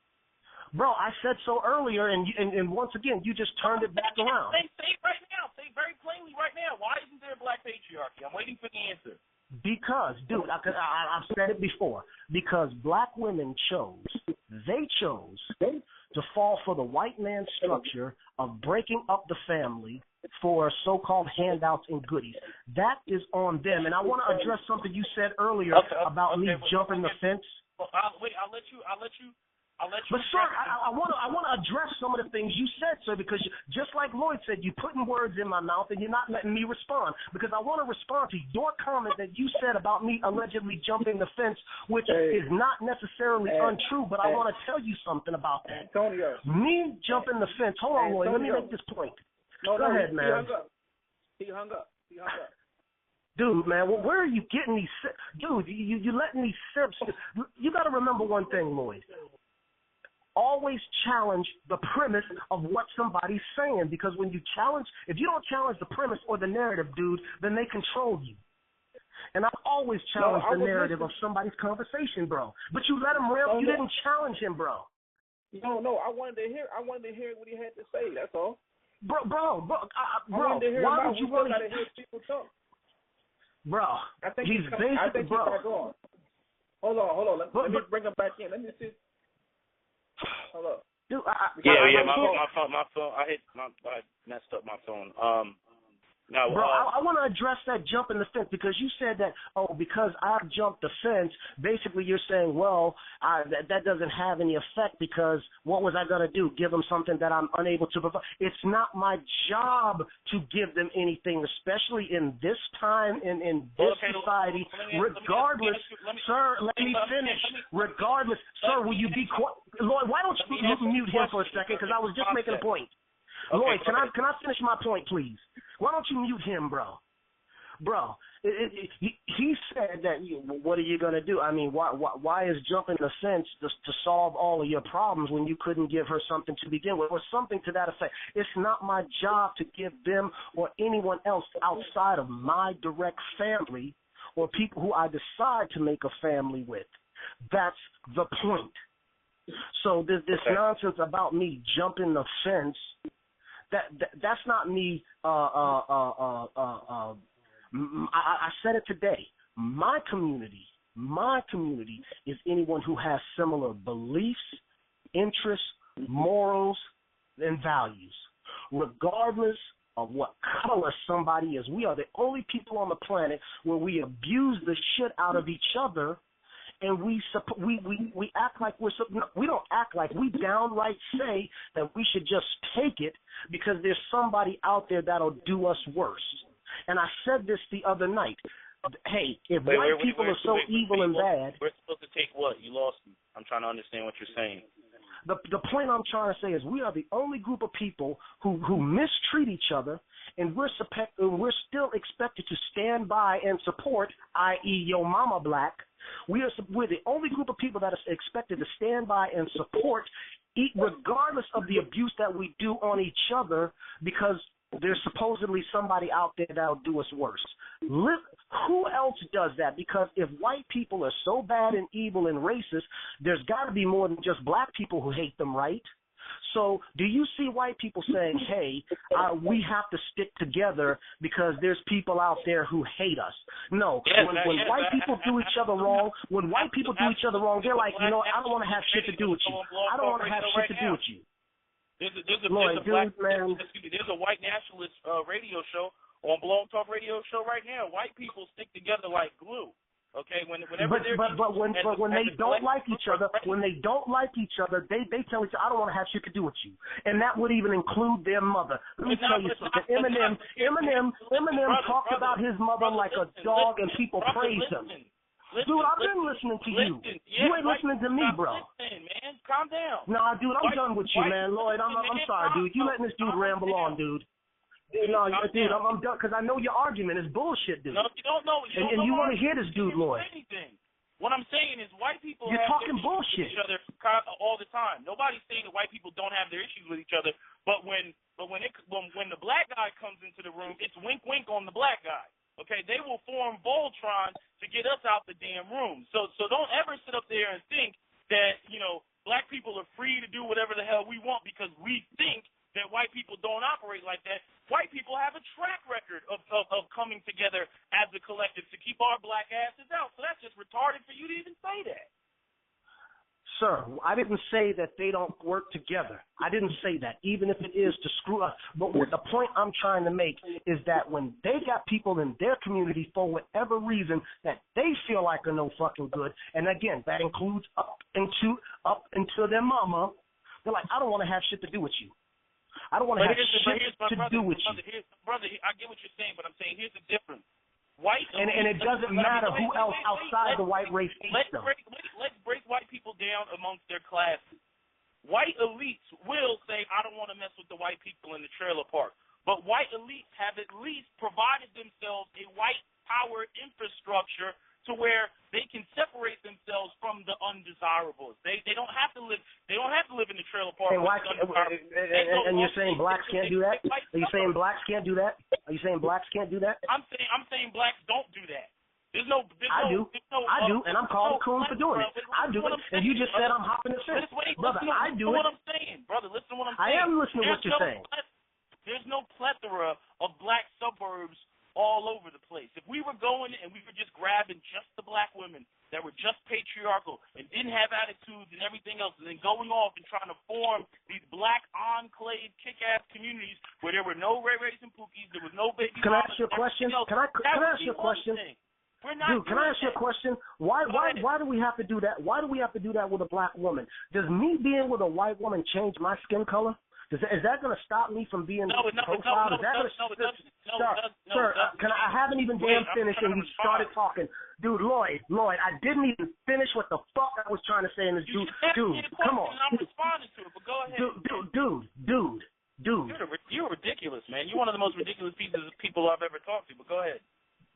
Bro, I said so earlier, and once again, you just turned it back around. Say it right now. Say it very plainly right now. Why isn't there a black patriarchy? I'm waiting for the answer. Because, dude, I've said it before. Because black women chose to fall for the white man's structure of breaking up the family for so-called handouts and goodies. That is on them. And I want to address something you said earlier about me jumping the fence. Well, I'll let you. But sir, I want to address some of the things you said, sir, because just like Lloyd said, you're putting words in my mouth and you're not letting me respond. Because I want to respond to your comment that you said about me allegedly jumping the fence, which is not necessarily untrue. But I want to tell you something about that. Antonio, me jumping the fence. Hold on, Lloyd. Let me make this point. Go ahead, man. He hung up. Dude, man, where are you getting these? Dude, you letting these sips. You got to remember one thing, Lloyd. Always challenge the premise of what somebody's saying, because if you don't challenge the premise or the narrative, dude, then they control you. And I've always challenged the narrative of somebody's conversation, bro. But you let him rail. You didn't challenge him, bro. No. I wanted to hear what he had to say. That's all. Bro. Why would you want to hear people talk? Bro, he's basically, bro. Hold on. Let me bring him back in. Let me see. Hold up. Dude, my phone. I messed up my phone. Now, bro, I want to address that jump in the fence, because you said that, because I jumped the fence, basically you're saying, well, that doesn't have any effect, because what was I going to do, give them something that I'm unable to provide? It's not my job to give them anything, especially in this time and in this society, regardless. Sir, let me finish. Regardless, sir, will you be quiet? Lloyd, why don't you mute him for a second, because I was just making a point. Lloyd, can I finish my point, please? Why don't you mute him, bro? Bro, he said that, what are you going to do? I mean, why is jumping the fence to solve all of your problems when you couldn't give her something to begin with, or something to that effect? It's not my job to give them or anyone else outside of my direct family or people who I decide to make a family with. That's the point. So this nonsense about me jumping the fence, that's not me. I said it today. My community is anyone who has similar beliefs, interests, morals, and values, regardless of what color somebody is. We are the only people on the planet where we abuse the shit out of each other. And we act like we don't act like, we downright say that we should just take it because there's somebody out there that'll do us worse. And I said this the other night. Hey, if white people are so evil and bad, we're supposed to take what? You lost me. I'm trying to understand what you're saying. The point I'm trying to say is we are the only group of people who mistreat each other, and we're still expected to stand by and support, i.e. your mama black. We're the only group of people that is expected to stand by and support, regardless of the abuse that we do on each other, because there's supposedly somebody out there that'll do us worse. Who else does that? Because if white people are so bad and evil and racist, there's got to be more than just black people who hate them, right? So do you see white people saying, hey, we have to stick together because there's people out there who hate us? No. When white people do each other wrong, they're like, you know, I don't want to have shit to do with you. I don't want to have shit to do with you. There's a white nationalist radio show on Blog Talk Radio Show right now. White people stick together like glue. Okay, when they don't like each other, they tell each other, I don't want to have shit to do with you, and that would even include their mother. Let me tell you something. Eminem talked about his mother like a dog, and people praise him. Dude, I've been listening to you. You ain't listening to me, bro. Listen, man, calm down. Nah, dude, I'm done with you, man. Lloyd, I'm sorry, dude. You letting this dude ramble on, dude. No, dude, I'm done because I know your argument is bullshit, dude. No, you don't know. And you want to hear this dude, Lloyd. What I'm saying is white people You're have talking issues bullshit. with each other all the time. Nobody's saying that white people don't have their issues with each other, but when the black guy comes into the room, it's wink wink on the black guy. Okay, they will form Voltron to get us out the damn room. So don't ever sit up there and think that, you know, black people are free to do whatever the hell we want because we think that white people don't operate like that. White people have a track record of coming together as a collective to keep our black asses out. So that's just retarded for you to even say that. Sir, I didn't say that they don't work together. I didn't say that, even if it is to screw up. But the point I'm trying to make is that when they got people in their community for whatever reason that they feel like are no fucking good, and again, that includes up into their mama, they're like, I don't want to have shit to do with you. I don't want to have shit to do with you. Brother, I get what you're saying, but I'm saying here's the difference. White and it doesn't matter who else outside the white race hates them. Let's break white people down amongst their classes. White elites will say, I don't want to mess with the white people in the trailer park. But white elites have at least provided themselves a white power infrastructure to where they can separate themselves from the undesirables. They don't have to live. They don't have to live in the trailer park. And you're saying blacks can't do that? Are you saying blacks can't do that? Are you saying blacks can't do that? I'm saying blacks don't do that. I do, and I'm called a coon for doing it. I do it, and you just said I'm hopping the fence. Brother, I do it. What I'm saying, brother, listen to what I'm saying. I am listening to what you're saying. There's no plethora of black suburbs all over the place. If we were going and we were just grabbing just the black women that were just patriarchal and didn't have attitudes and everything else, and then going off and trying to form these black enclave kick-ass communities where there were no Ray Rays and Pookies, there was no baby. Can I ask you a question? Can I ask you a question? Dude, can I ask you a question? Why do we have to do that? Why do we have to do that with a black woman? Does me being with a white woman change my skin color? Is that going to stop me from being profiled? Sir, I haven't even finished and you started talking. Dude, Lloyd, I didn't even finish what the fuck I was trying to say in this dude, come on. I'm responding to it, but go ahead. Dude. You're ridiculous, man. You're one of the most ridiculous people I've ever talked to, but go ahead.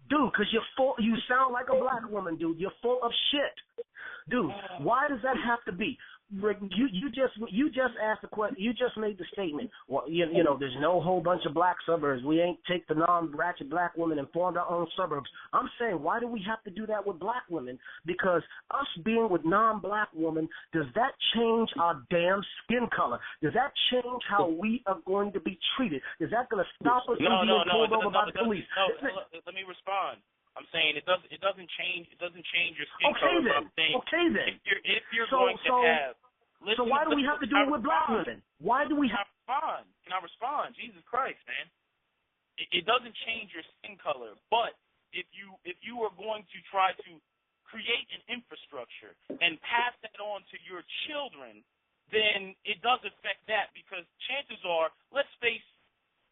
Dude, because you sound like a black woman, dude. You're full of shit. Dude, why does that have to be? You just asked the question. You just made the statement. Well, you know, there's no whole bunch of black suburbs. We ain't take the non-ratchet black women and formed our own suburbs. I'm saying, why do we have to do that with black women? Because us being with non-black women, does that change our damn skin color? Does that change how we are going to be treated? Is that going to stop us from being pulled over by the police? Let me respond. I'm saying it doesn't change your skin color. Okay then. If you're going to have. So why do we have to do it with black women? Why do we have to respond? Can I respond? Jesus Christ, man. It doesn't change your skin color, but if you are going to try to create an infrastructure and pass that on to your children, then it does affect that, because chances are, let's face,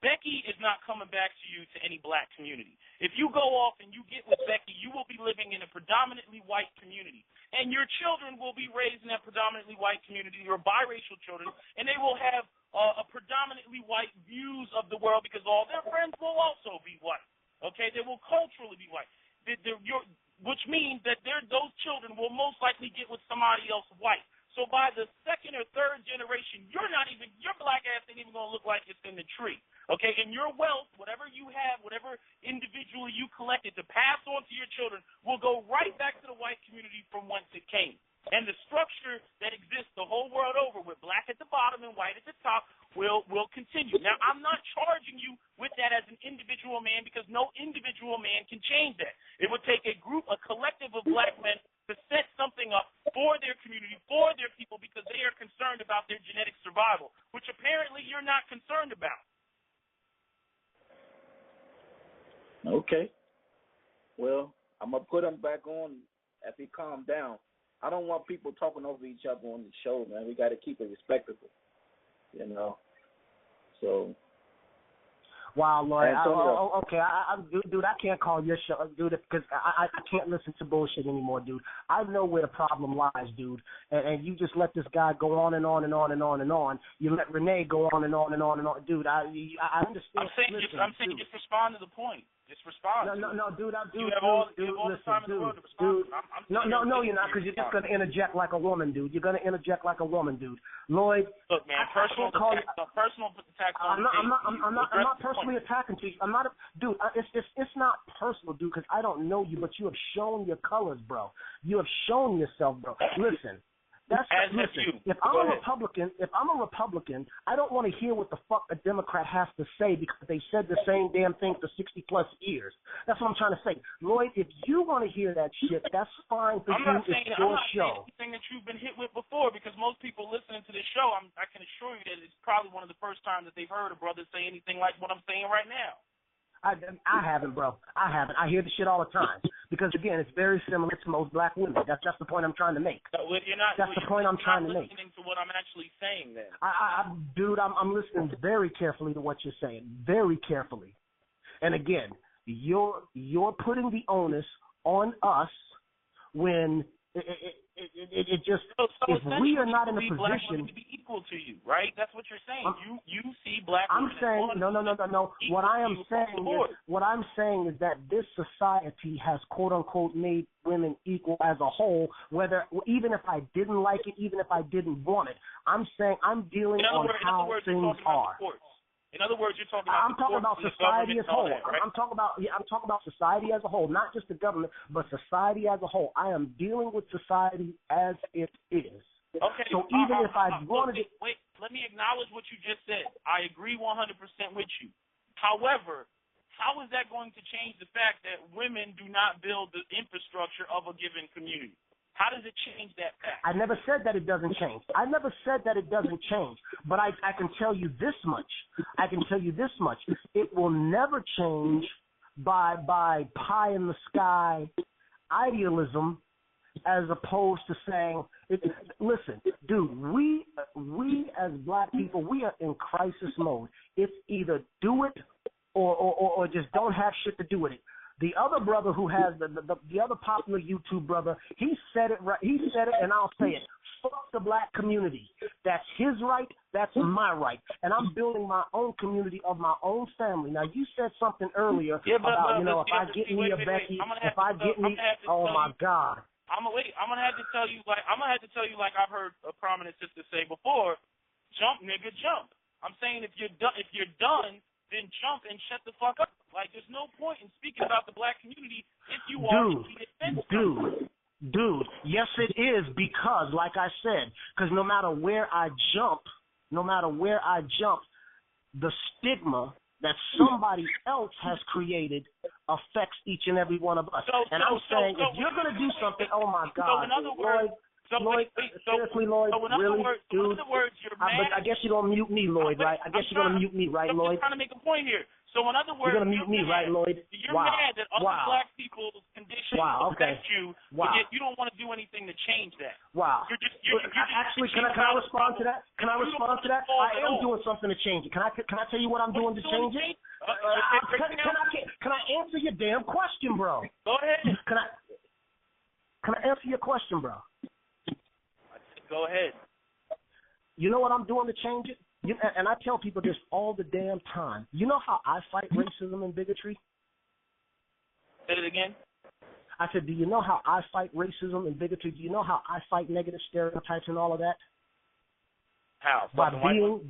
Becky is not coming back to you to any black community. If you go off and you get with Becky, you will be living in a predominantly white community. And your children will be raised in that predominantly white community, your biracial children, and they will have a predominantly white views of the world, because all their friends will also be white. Okay? They will culturally be white. Which means that those children will most likely get with somebody else white. So by the second or third generation, your black ass ain't even going to look like it's in the tree. Okay, and your wealth, whatever you have, whatever individually you collected to pass on to your children, will go right back to the white community from whence it came. And the structure that exists the whole world over, with black at the bottom and white at the top, will continue. Now, I'm not charging you with that as an individual man, because no individual man can change that. It would take a collective of black men to set something up for their community, for their people, because they are concerned about their genetic survival, which apparently you're not concerned about. Okay. Well, I'm going to put him back on as he calms down. I don't want people talking over each other on the show, man. We got to keep it respectable, you know. So. Wow, Lloyd. Okay, dude, I can't call your show, dude, because I can't listen to bullshit anymore, dude. I know where the problem lies, dude, and you just let this guy go on and on and on and on and on. You let Renee go on and on and on and on, dude. I understand. I'm saying just respond to the point. Just respond. No, dude. You have all the time in the world to respond. No, you're not, because you're just going to interject like a woman, dude. You're going to interject like a woman, dude. Lloyd. Look, man, personal attacks. I'm not personally attacking you. I'm not, dude. It's not personal, dude, because I don't know you, but you have shown your colors, bro. You have shown yourself, bro. Listen. Listen, if I'm a Republican, I don't want to hear what the fuck a Democrat has to say, because they said the same damn thing for 60-plus years. That's what I'm trying to say. Lloyd, if you want to hear that shit, that's fine for you. It's your show. I'm not saying anything that you've been hit with before, because most people listening to this show, I can assure you that it's probably one of the first times that they've heard a brother say anything like what I'm saying right now. I haven't, bro. I haven't. I hear the shit all the time. Because, again, it's very similar to most black women. That's the point I'm trying to make. That's the point I'm trying to make. Listening to what I'm actually saying, then. Dude, I'm listening very carefully to what you're saying. Very carefully. And, again, you're putting the onus on us when it just, if we are not in a position. Black women to be equal to you, right? That's what you're saying. You see black women. I'm saying no. What I'm saying is that this society has quote unquote made women equal as a whole. Even if I didn't like it, even if I didn't want it, I'm saying I'm dealing on how things are. In other words, you're talking about. I'm talking about society as a whole. Right? I'm talking about society as a whole, not just the government, but society as a whole. I am dealing with society as it is. Okay. So even if I wanted it, wait, let me acknowledge what you just said. I agree 100% with you. However, how is that going to change the fact that women do not build the infrastructure of a given community? How does it change that fact? I never said that it doesn't change. But I can tell you this much. It will never change by pie in the sky idealism, as opposed to saying, listen, dude, we as black people, we are in crisis mode. It's either do it or just don't have shit to do with it. The other brother who has the other popular YouTube brother, he said it right. He said it, and I'll say it. Fuck the black community. That's his right. That's my right. And I'm building my own community of my own family. Now, you said something earlier about, if I get me a Becky, oh my God. I'm gonna have to tell you like I've heard a prominent sister say before, jump, nigga, jump. I'm saying if you're done, then jump and shut the fuck up. Like, there's no point in speaking about the black community if you are to be defensive. Dude, yes it is, because, like I said, because no matter where I jump, the stigma that somebody else has created affects each and every one of us. I'm saying, if you're going to do something, oh my God, Lloyd, seriously, Lloyd, really, dude. In other words, you're mad. But I guess you're going to mute me, Lloyd, right? I guess you're going to mute me, right, Lloyd? I'm trying to make a point here. So in other words, you're going to mute me, right, Lloyd? You're mad that other black people's conditions affect you, but yet you don't want to do anything to change that. Wow. Actually, can I respond to that? I am doing something to change it. Can I tell you what I'm doing to change it? Can I answer your damn question, bro? Go ahead. Can I answer your question, bro? Go ahead. You know what I'm doing to change it? And I tell people this all the damn time. You know how I fight racism and bigotry? Say it again. I said, do you know how I fight racism and bigotry? Do you know how I fight negative stereotypes and all of that? How? By Fucking white women?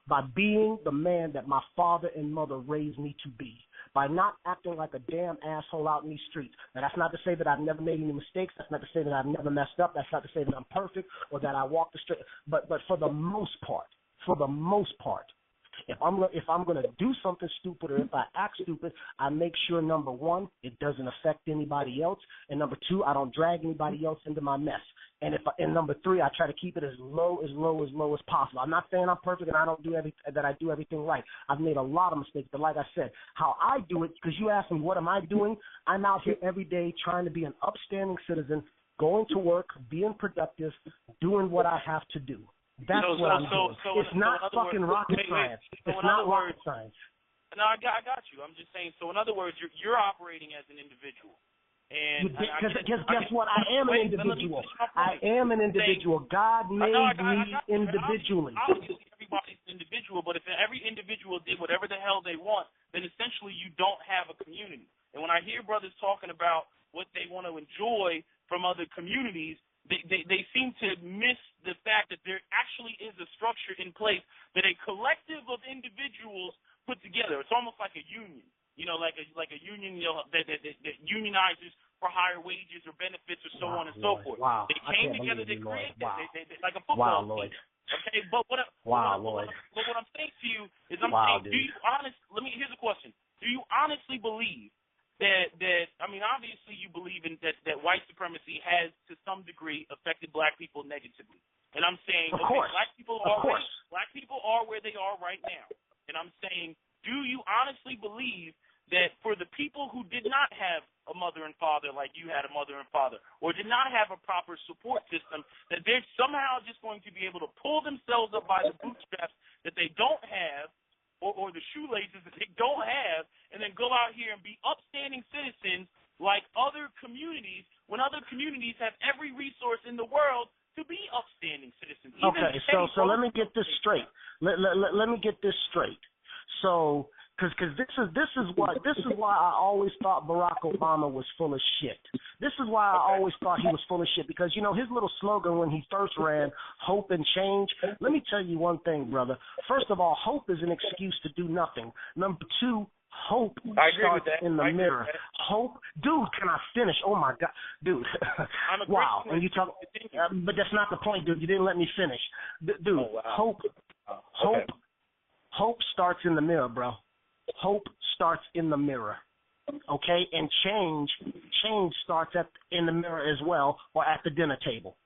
by being the man that my father and mother raised me to be. By not acting like a damn asshole out in these streets. Now, that's not to say that I've never made any mistakes. That's not to say that I've never messed up. That's not to say that I'm perfect or that I walk the straight. But for the most part, if I'm going to do something stupid or if I act stupid, I make sure, number one, it doesn't affect anybody else, and number two, I don't drag anybody else into my mess. And number three, I try to keep it as low as possible. I'm not saying I'm perfect and I do everything right. I've made a lot of mistakes, but like I said, how I do it, because you asked me what am I doing, I'm out here every day trying to be an upstanding citizen, going to work, being productive, doing what I have to do. That's what I'm doing. It's not fucking rocket science. It's not rocket science. No, I got you. I'm just saying. So in other words, you're operating as an individual. And guess what? I am an individual. I am an individual. God made me individually. Obviously, everybody's individual, but if every individual did whatever the hell they want, then essentially you don't have a community. And when I hear brothers talking about what they want to enjoy from other communities, they seem to miss the fact that there actually is a structure in place that a collective of individuals put together. It's almost like a union. Like a union, that unionizes for higher wages or benefits or so on and so forth. Wow. They came together to create that. They like a football team. Okay, but what I'm saying to you is, here's a question. Do you honestly believe that obviously you believe in that white supremacy has to some degree affected black people negatively? And I'm saying, black people are where they are right now. And I'm saying, do you honestly believe that for the people who did not have a mother and father like you had a mother and father, or did not have a proper support system, that they're somehow just going to be able to pull themselves up by the bootstraps that they don't have, or the shoelaces that they don't have, and then go out here and be upstanding citizens like other communities, when other communities have every resource in the world to be upstanding citizens? Okay, so let me get this straight. Let me get this straight. So, because this is why I always thought Barack Obama was full of shit. This is why I always thought he was full of shit, because his little slogan when he first ran, hope and change. Let me tell you one thing, brother. First of all, hope is an excuse to do nothing. Number two, hope starts in the mirror. Hope, dude, can I finish? Oh my God, dude. Wow. And you talk, but that's not the point, dude. You didn't let me finish, dude. Oh, wow. Hope starts in the mirror, bro. Hope starts in the mirror, okay? And change starts in the mirror as well, or at the dinner table.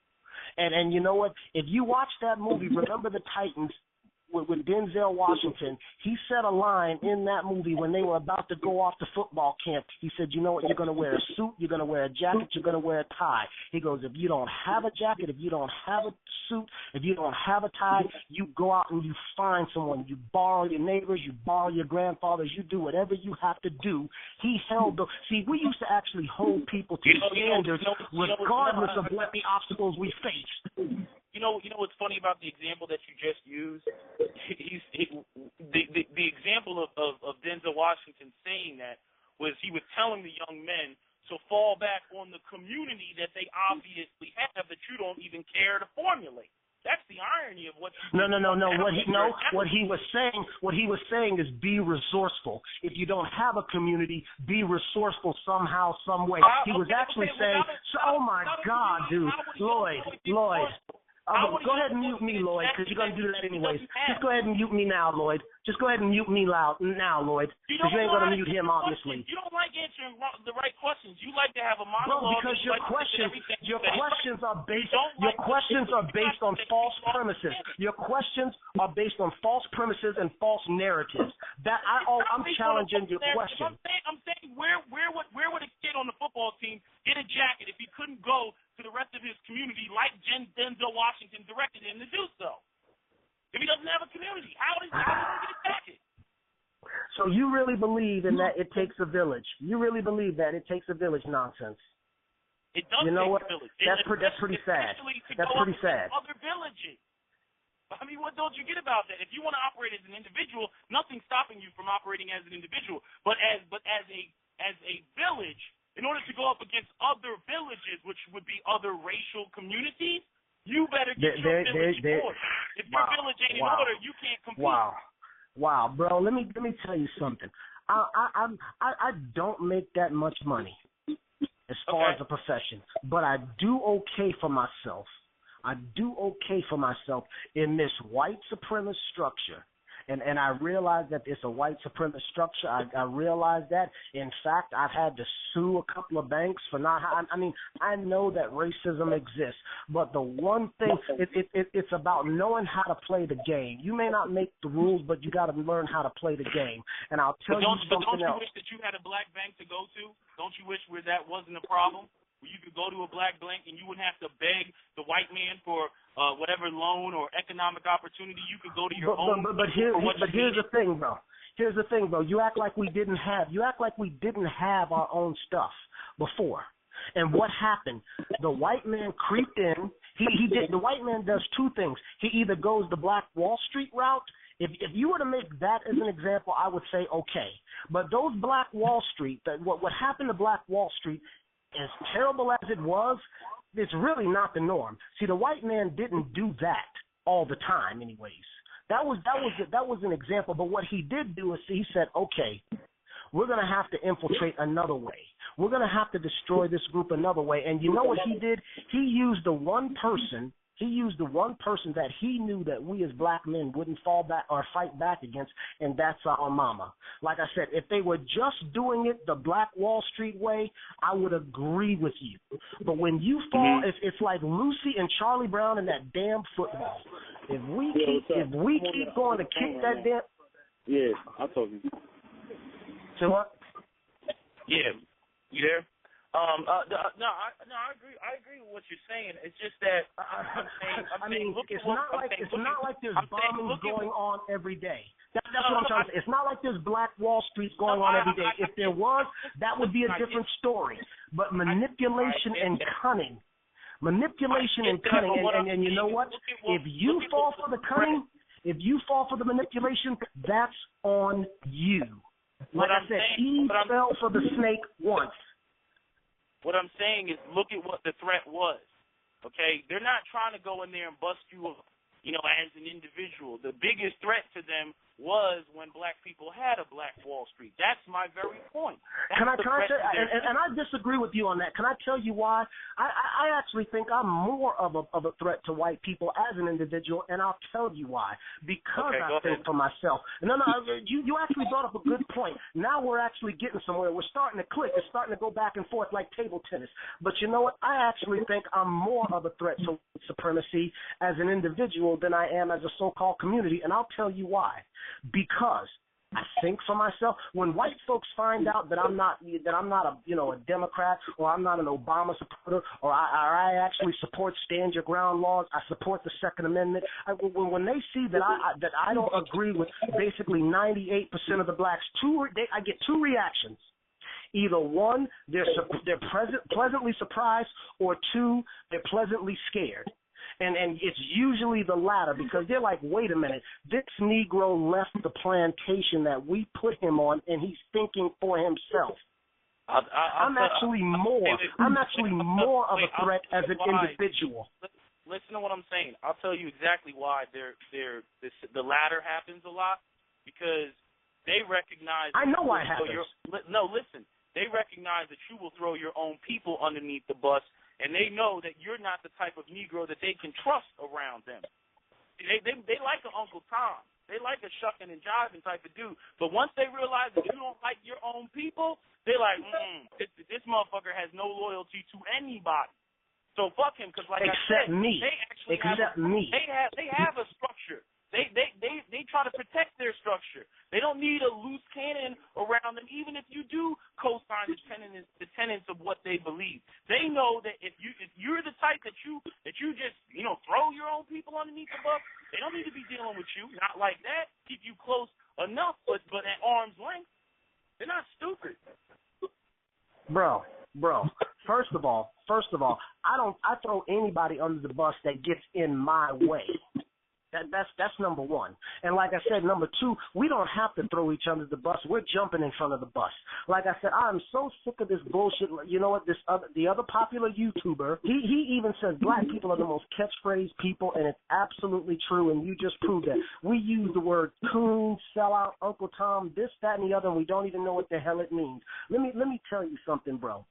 And you know what? If you watch that movie, Remember the Titans, with Denzel Washington, he said a line in that movie when they were about to go off to football camp. He said, you know what, you're going to wear a suit, you're going to wear a jacket, you're going to wear a tie. He goes, if you don't have a jacket, if you don't have a suit, if you don't have a tie, you go out and you find someone. You borrow your neighbors, you borrow your grandfathers, you do whatever you have to do. He held the... See, we used to actually hold people to standards regardless of what the obstacles we faced. You know what's funny about the example that you just used? The example of Denzel Washington saying that was he was telling the young men to fall back on the community that they obviously have that you don't even care to formulate. That's the irony of what you No. What he was saying is be resourceful. If you don't have a community, be resourceful somehow, some way. He was actually saying, oh my God, dude, Lloyd. Go ahead and mute me, Lloyd, because you're going to do that anyways. Just go ahead and mute me now, Lloyd. Just go ahead and mute me now, Lloyd, because you ain't going to mute him, obviously. You don't like answering the right questions. You like to have a monologue. Bro, because your questions are based on false premises. Your questions are based on false premises and false narratives. I'm challenging your question. I'm saying where would a kid on the football team get a jacket if he couldn't go to the rest of his community like Denzel Washington directed him to do so? If he doesn't have a community, how does he get a jacket? So you really believe in that it takes a village? You really believe that it takes a village nonsense? It does. You know take what? a village. That's pretty sad. That's pretty sad. Other villages. I mean, what don't you get about that? If you want to operate as an individual, nothing's stopping you from operating as an individual. But as a village, in order to go up against other villages, which would be other racial communities, You better get your village in order. If your village ain't in order, you can't compete. Wow, bro. Let me tell you something. I don't make that much money as far as a profession, but I do okay for myself. In this white supremacist structure. And I realize that it's a white supremacist structure. I realize that. In fact, I've had to sue a couple of banks for not. I mean, I know that racism exists, but the one thing it's about knowing how to play the game. You may not make the rules, but you got to learn how to play the game. And I'll tell you something else. Don't you wish that you had a black bank to go to? Don't you wish where that wasn't a problem? Where you could go to a black bank and you wouldn't have to beg the white man for whatever loan or economic opportunity. You could go to your own. But here's the thing, bro. Here's the thing, bro. You act like we didn't have our own stuff before. And what happened? The white man creeped in. He did. The white man does two things. He either goes the Black Wall Street route. If you were to make that as an example, I would say okay. But those Black Wall Street, what happened to Black Wall Street, as terrible as it was, it's really not the norm. See, the white man didn't do that all the time, anyways. That was an example. But what he did do is he said, okay, we're going to have to infiltrate another way. We're going to have to destroy this group another way. And you know what he did? He used the one person that he knew that we as black men wouldn't fall back or fight back against, and that's our mama. Like I said, if they were just doing it the Black Wall Street way, I would agree with you. But when you fall, it's like Lucy and Charlie Brown in that damn football. If we keep going to kick that damn... Yeah, I'll talk to you. So what? Yeah, you there? No, I agree. I agree with what you're saying. It's just that I'm saying, it's not like there's bombings going on every day. That's what I'm trying to say. It's not like there's Black Wall Streets going on every day. If there was, that would be a different story. But manipulation and cunning, and you know what? If you fall for the cunning, if you fall for the manipulation, that's on you. Like I said, Eve fell for the snake once. What I'm saying is look at what the threat was, okay? They're not trying to go in there and bust you up, as an individual. The biggest threat to them was when black people had a Black Wall Street. That's my very point. Can I tell you, and I disagree with you on that. Can I tell you why? I actually think I'm more of a threat to white people as an individual, and I'll tell you why. Because I think for myself. No, you actually brought up a good point. Now we're actually getting somewhere. We're starting to click. It's starting to go back and forth like table tennis. But you know what? I actually think I'm more of a threat to supremacy as an individual than I am as a so-called community, and I'll tell you why. Because I think for myself, when white folks find out that I'm not a Democrat, or I'm not an Obama supporter, or I actually support stand your ground laws, I support the Second Amendment. When they see that I don't agree with basically 98% of the blacks, I get two reactions. Either one, they're pleasantly surprised, or two, they're pleasantly scared. And it's usually the latter, because they're like, wait a minute, this Negro left the plantation that we put him on, and he's thinking for himself. I'm actually more of a threat as an individual. Listen to what I'm saying. I'll tell you exactly why the latter happens a lot, because they recognize. I know why it happens. No, listen. They recognize that you will throw your own people underneath the bus, and they know that you're not the type of Negro that they can trust around them. They like an Uncle Tom. They like a shucking and jiving type of dude. But once they realize that you don't like your own people, they're like, this motherfucker has no loyalty to anybody. So fuck him, because like Except I said, me. they actually They have a structure. They try to protect their structure. They don't need a loose cannon around them, even if you do co-sign the tenets of what they believe. They know that if you're the type that you just throw your own people underneath the bus, they don't need to be dealing with you. Not like that. Keep you close enough, but at arm's length. They're not stupid. Bro. First of all, I throw anybody under the bus that gets in my way. That's number one. And like I said, number two, we don't have to throw each other under the bus. We're jumping in front of the bus. Like I said, I'm so sick of this bullshit. You know what? The other popular YouTuber, he even says black people are the most catchphrase people, and it's absolutely true. And you just proved that. We use the word coon, sellout, Uncle Tom, this, that, and the other, and we don't even know what the hell it means. Let me tell you something, bro.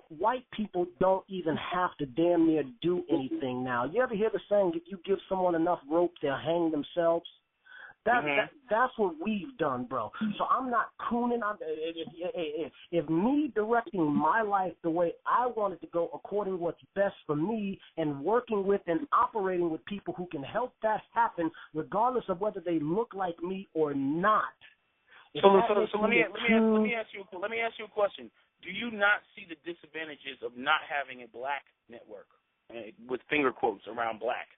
White people don't even have to damn near do anything now. You ever hear the saying, if you give someone enough rope, they'll hang themselves? That's what we've done, bro. So I'm not cooning. If me directing my life the way I want it to go according to what's best for me and working with and operating with people who can help that happen regardless of whether they look like me or not. So let me ask you a question. Do you not see the disadvantages of not having a black network, with finger quotes around black?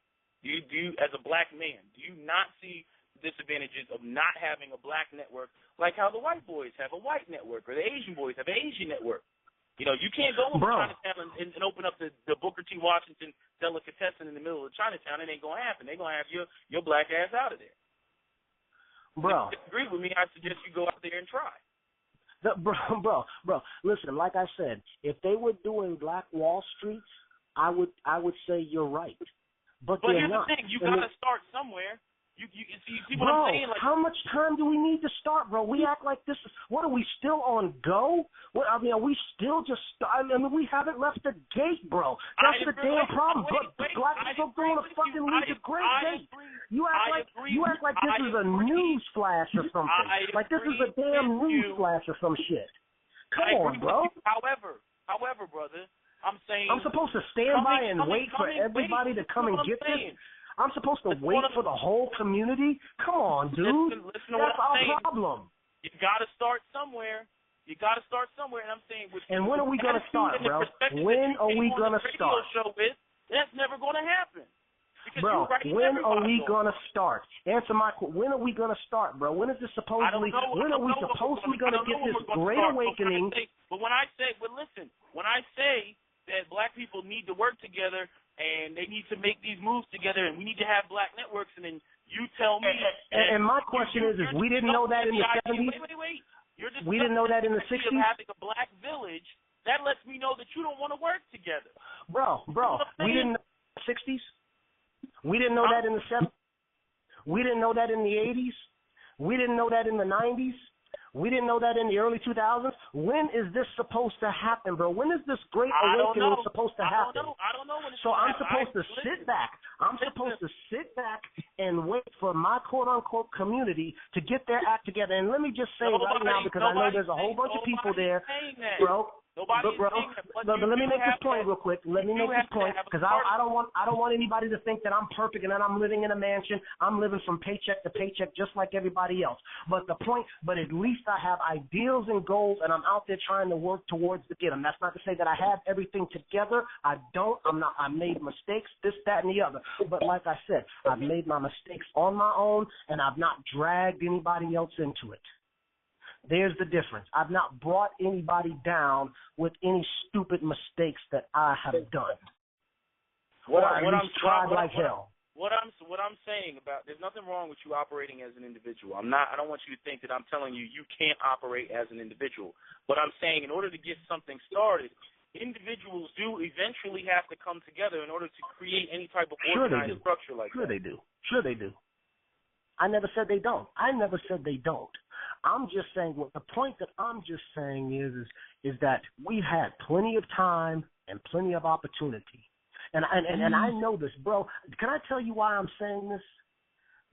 Do you, as a black man, do you not see the disadvantages of not having a black network, like how the white boys have a white network or the Asian boys have an Asian network? You know, you can't go into Chinatown and open up the Booker T. Washington delicatessen in the middle of Chinatown. It ain't gonna happen. They're gonna have your black ass out of there. Bro, if you disagree with me, I suggest you go out there and try. Bro, listen, like I said, if they were doing Black Wall Street, I would say you're right. But here's not. the thing, you gotta start somewhere. You see what bro, I'm saying? Like, how much time do we need to start, bro? We act like this is, what are we still on go? What, I mean, are we still just, I mean, we haven't left the gate, bro. That's the damn problem. Black people going to fucking leave the great gate. You act like this is a news flash or something. Like this is a damn news flash or some shit. Come on, bro. However, brother, I'm saying I'm supposed to stand by and wait for everybody to come and get this. I'm supposed to wait for the whole community? Come on, dude. Listen to what That's I'm our saying. problem. You got to start somewhere. And I'm saying, and when are we going to start, bro? When are we going to start? That's never going to happen. Bro, when are we going to start? Answer my question. When are we going to start, bro? When is this supposedly? When are we supposedly going to get this great awakening? But when I say that black people need to work together and they need to make these moves together, and we need to have black networks, and then you tell me. And my question is we didn't know that in the 70s. Wait. We didn't know that in the 60s. Having a black village, that lets me know that you don't want to work together. Bro, we didn't know in the 60s. We didn't know that in the 70s. We didn't know that in the 80s. We didn't know that in the 90s. We didn't know that in the early 2000s. When is this supposed to happen, bro? When is this great awakening supposed to happen? I don't know when it's so I'm supposed to sit back. I'm supposed to sit back and wait for my quote-unquote community to get their act together. And let me just say right now, because I know there's a whole bunch of people there, bro. But let me make this point real quick. Let me make this point because I don't want anybody to think that I'm perfect and that I'm living in a mansion. I'm living from paycheck to paycheck just like everybody else. But at least I have ideals and goals, and I'm out there trying to work towards to get them. That's not to say that I have everything together. I don't. I'm not. I made mistakes, this, that, and the other. But like I said, I've made my mistakes on my own, and I've not dragged anybody else into it. There's the difference. I've not brought anybody down with any stupid mistakes that I have done. What I'm saying about, there's nothing wrong with you operating as an individual. I don't want you to think that I'm telling you can't operate as an individual. But I'm saying in order to get something started, individuals do eventually have to come together in order to create any type of organized structure like that. Sure they do. I never said they don't. I'm just saying, the point that I'm just saying is that we've had plenty of time and plenty of opportunity. And I know this, bro. Can I tell you why I'm saying this?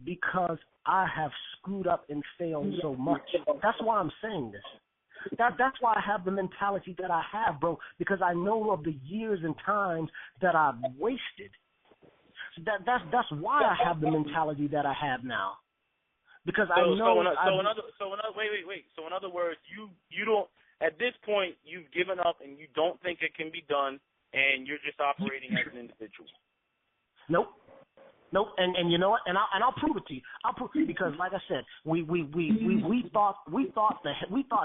Because I have screwed up and failed so much. That's why I'm saying this. That's why I have the mentality that I have, bro, because I know of the years and times that I've wasted. So that's why I have the mentality that I have now. Because I know. So in other words, you don't, at this point you've given up and you don't think it can be done, and you're just operating as an individual. Nope. Nope, and you know what? And I'll prove it to you. I'll prove it because, like I said, we thought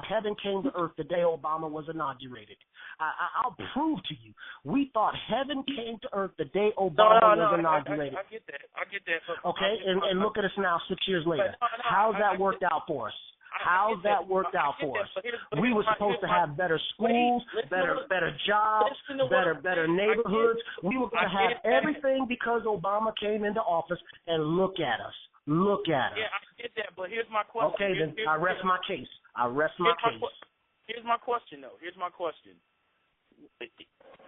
heaven came to earth the day Obama was inaugurated. I'll prove to you. We thought heaven came to earth the day Obama was inaugurated. I get that. Okay, and look at us now, 6 years later. How's that worked out for us? How's that worked out for us? We were supposed to have better schools, better jobs, better neighborhoods. We were going to have everything because Obama came into office, and look at us. Look at us. Yeah, I get that, but here's my question. Okay, then I rest my case. Here's my question, though. Here's my question.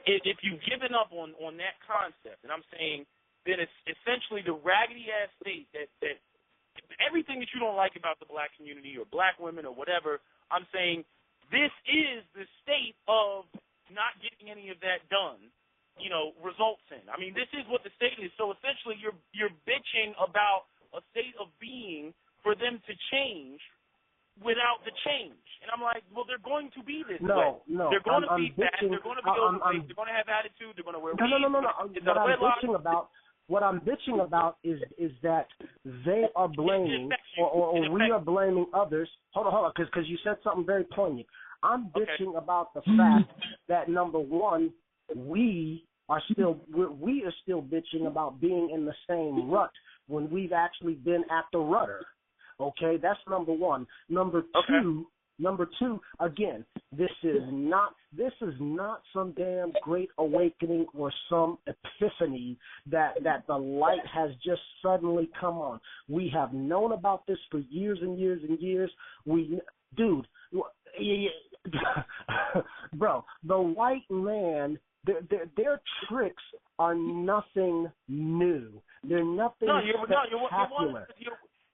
If you've given up on that concept, and I'm saying that it's essentially the raggedy-ass state that everything that you don't like about the black community or black women or whatever, I'm saying this is the state of not getting any of that done, results in. I mean, this is what the state is. So essentially you're bitching about a state of being for them to change without the change. And I'm like, well, they're going to be this way. No. They're going to be fat. They're going to be overweight. They're going to have attitude. They're going to wear weed. No. What I'm bitching about is that they are blaming, or we are blaming others. Hold on, because you said something very poignant. I'm bitching about the fact that, number one, we are still bitching about being in the same rut when we've actually been at the rudder. Okay, that's number one. Number two, again, this is not some damn great awakening or some epiphany that the light has just suddenly come on. We have known about this for years and years and years. Bro, the white man, their tricks are nothing new. They're nothing spectacular.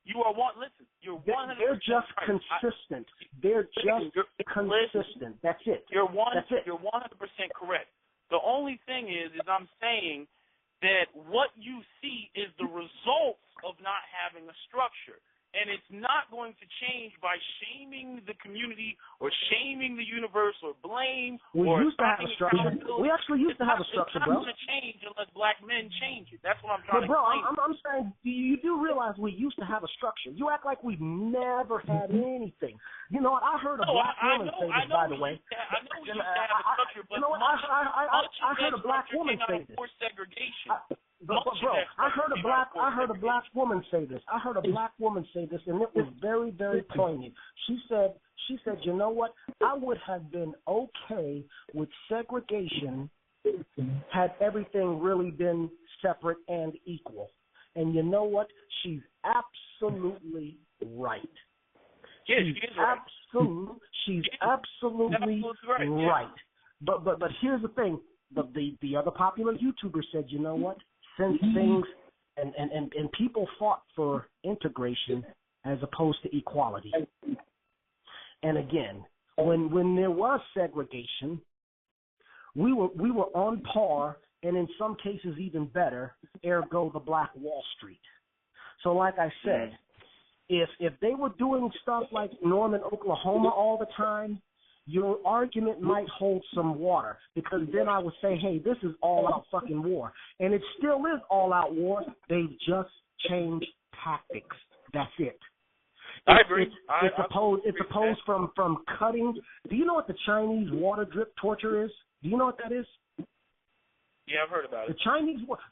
You are one. Listen, you're 100%. They're just consistent. They're just consistent. That's it. You're 100% That's it. correct. The only thing is I'm saying that what you see is the results of not having a structure. And it's not going to change by shaming the community or shaming the universe or blame. We used to have a structure. We actually used to have a structure, bro. It's not going to change unless black men change it. That's what I'm trying to explain. I'm saying, you do realize we used to have a structure. You act like we've never had anything. You know what? I heard a black woman say this, by the way. I know we used to have a structure, but I heard a black woman say this. Segregation. Bro, I heard a black woman say this. And it was very, very poignant. She said, you know what? I would have been okay with segregation had everything really been separate and equal. And you know what? She's absolutely right. Yeah, she is right. She's absolutely right. But here's the thing. The other popular YouTuber said, you know what? Since things and people fought for integration as opposed to equality. And again, when there was segregation, we were on par, and in some cases even better, ergo the Black Wall Street. So like I said, if they were doing stuff like Norman, Oklahoma all the time, your argument might hold some water, because then I would say, hey, this is all-out fucking war. And it still is all-out war. They've just changed tactics. That's it. I agree. It's opposed from cutting. Do you know what the Chinese water drip torture is? Do you know what that is? Yeah, I've heard about it.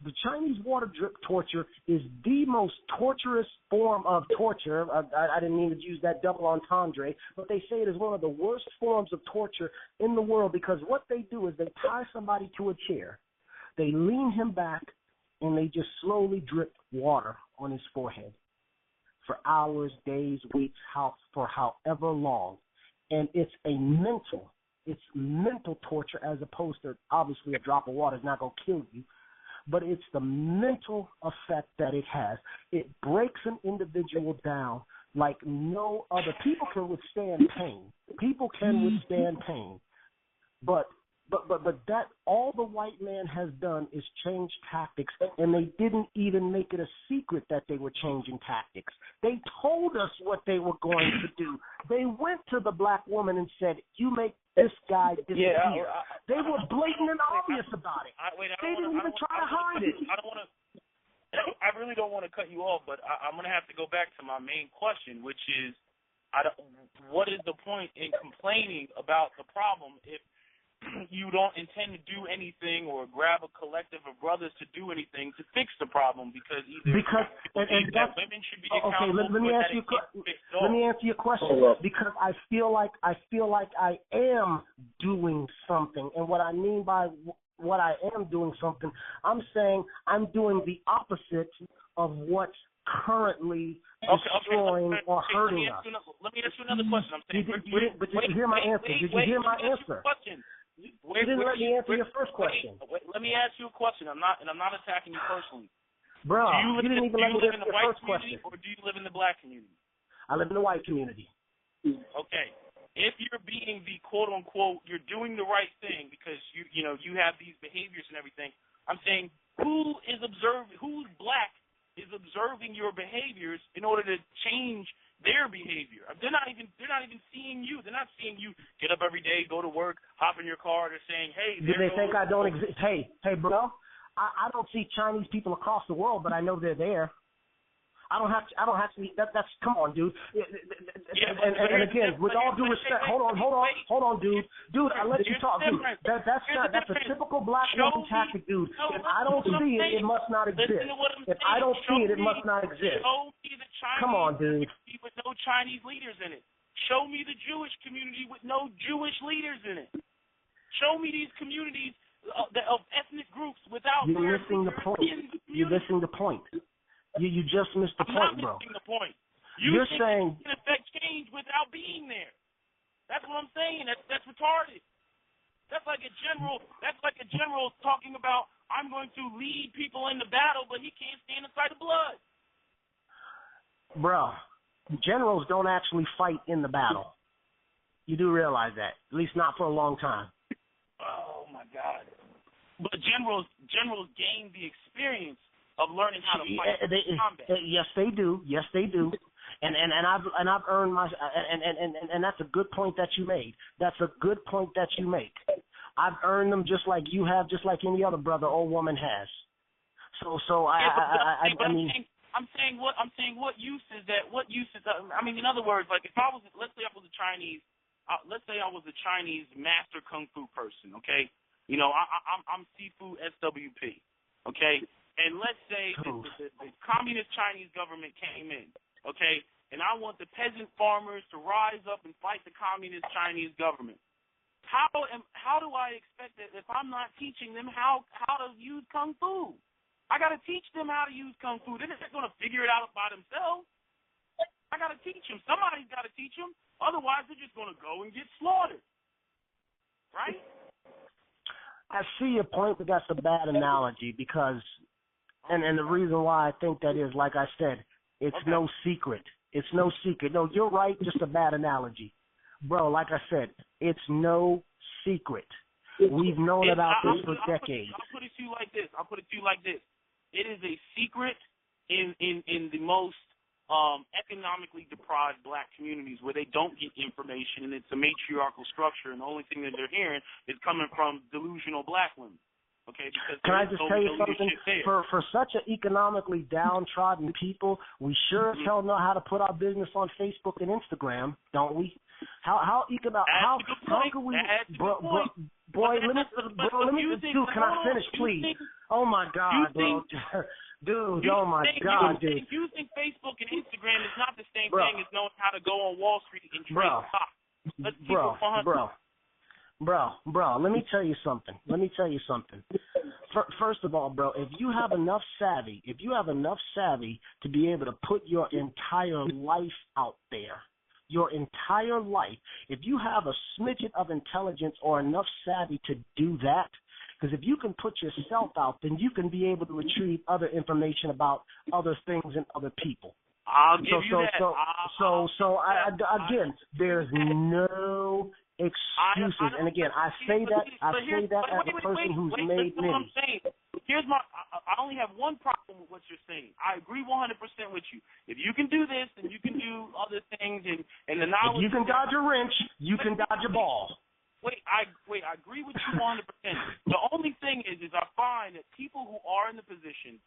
The Chinese water drip torture is the most torturous form of torture. I didn't mean to use that double entendre, but they say it is one of the worst forms of torture in the world, because what they do is they tie somebody to a chair, they lean him back, and they just slowly drip water on his forehead for hours, days, weeks, for however long. And it's mental torture, as opposed to, obviously, a drop of water is not going to kill you, but it's the mental effect that it has. It breaks an individual down like no other. People can withstand pain. But that all the white man has done is change tactics, and they didn't even make it a secret that they were changing tactics. They told us what they were going to do. They went to the black woman and said, you make this guy disappear. They were blatant and obvious about it. They didn't even try to hide it. I don't want to. I really really don't want to cut you off, but I'm going to have to go back to my main question, which is, what is the point in complaining about the problem if you don't intend to do anything or grab a collective of brothers to do anything to fix the problem? Because that women should be accountable. Okay, let me answer your question, because I feel like I am doing something, and what I mean by what I am doing something, I'm saying I'm doing the opposite of what's currently destroying or hurting us. Let me ask you another question. I'm saying, but did you hear my answer? Did you hear my answer? You didn't let me answer your first question. Let me ask you a question. I'm not attacking you personally. Bro, you didn't even let me answer your first question. Or do you live in the black community? I live in the white community. Okay. If you're being the quote unquote, you're doing the right thing because you have these behaviors and everything. I'm saying who's black is observing your behaviors in order to change their behavior. They're not even seeing you. They're not seeing you get up every day, go to work, hop in your car. They're saying, hey. Do they think I don't exist? Hey, bro. I don't see Chinese people across the world, but I know they're there. I don't have to. That's come on, dude. And again, with all due respect, hold on, dude. Dude, I let you talk, dude. That's a typical black woman tactic, dude. If I don't see it, it must not exist. If I don't see it, it must not exist. Come on, dude. With no Chinese leaders in it. Show me the Jewish community with no Jewish leaders in it. Show me these communities of ethnic groups without. You're missing the point. You're missing the point. You just missed the point, bro. I'm not missing the point. You're saying you can affect change without being there. That's what I'm saying. That's retarded. That's like a general talking about I'm going to lead people into battle, but he can't stand the sight of blood. Bro, generals don't actually fight in the battle. You do realize that, at least not for a long time. Oh my God! But generals gain the experience of learning how to fight in combat. Yes, they do. And I've earned my and that's a good point that you made. That's a good point that you make. I've earned them just like you have, just like any other brother or woman has. I mean. I'm saying what use is that? What use is that? I mean, in other words, like if I was, let's say I was a Chinese master kung fu person, okay? I'm Sifu SWP, okay? And let's say the communist Chinese government came in, okay? And I want the peasant farmers to rise up and fight the communist Chinese government. How do I expect that if I'm not teaching them how to use kung fu? I got to teach them how to use kung fu. They're not going to figure it out by themselves. I got to teach them. Somebody's got to teach them. Otherwise, they're just going to go and get slaughtered. Right? I see your point, but that's a bad analogy because, and the reason why I think that is, like I said, it's no secret. It's no secret. No, you're right, just a bad analogy. Bro, like I said, it's no secret. We've known about this for decades. I'll put it to you like this. It is a secret in the most economically deprived black communities where they don't get information and it's a matriarchal structure and the only thing that they're hearing is coming from delusional black women. Okay, because can I just tell you something? For such an economically downtrodden people, we sure as hell know how to put our business on Facebook and Instagram, don't we? How can we, boy, let me, dude, can I finish, please? Oh my God, bro. Dude, oh my God, dude. Using Facebook and Instagram is not the same thing as knowing how to go on Wall Street and trade stocks. Let's keep it 100. Bro, let me tell you something. First of all, bro, if you have enough savvy to be able to put your entire life out there, if you have a smidget of intelligence or enough savvy to do that, because if you can put yourself out, then you can be able to retrieve other information about other things and other people. I'll give you that. Again, there's no excuses. And again, I say that as a person who's made many. I only have one problem with what you're saying. I agree 100% with you. If you can do this, then you can do other things, and the knowledge. If you can dodge a wrench, you can dodge a ball. I agree with you 100%. The only thing is I find that people who are in the position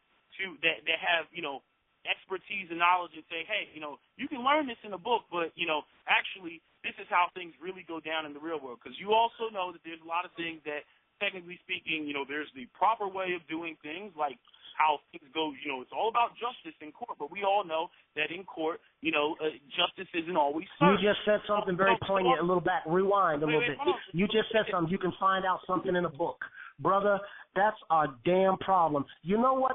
that have, you know, expertise and knowledge and say, hey, you know, you can learn this in a book, but, you know, actually this is how things really go down in the real world. Because you also know that there's a lot of things that, technically speaking, you know, there's the proper way of doing things, like how things go, you know, it's all about justice in court, but we all know that in court, you know, justice isn't always served. You just said something very poignant, a little back, rewind a little bit. You just said something, you can find out something in a book. Brother, that's a damn problem. You know what?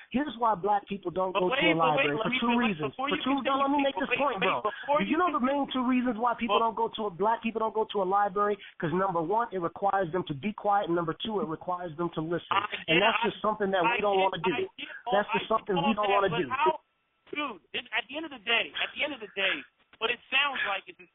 Here's why black people don't go to a library for two reasons. Let me make this point, bro. You know the main two reasons why black people don't go to a library? Because number one, it requires them to be quiet, and number two, it requires them to listen. And that's just something that we don't want to do. That's just something we don't want to do. Dude, at the end of the day, what it sounds like is that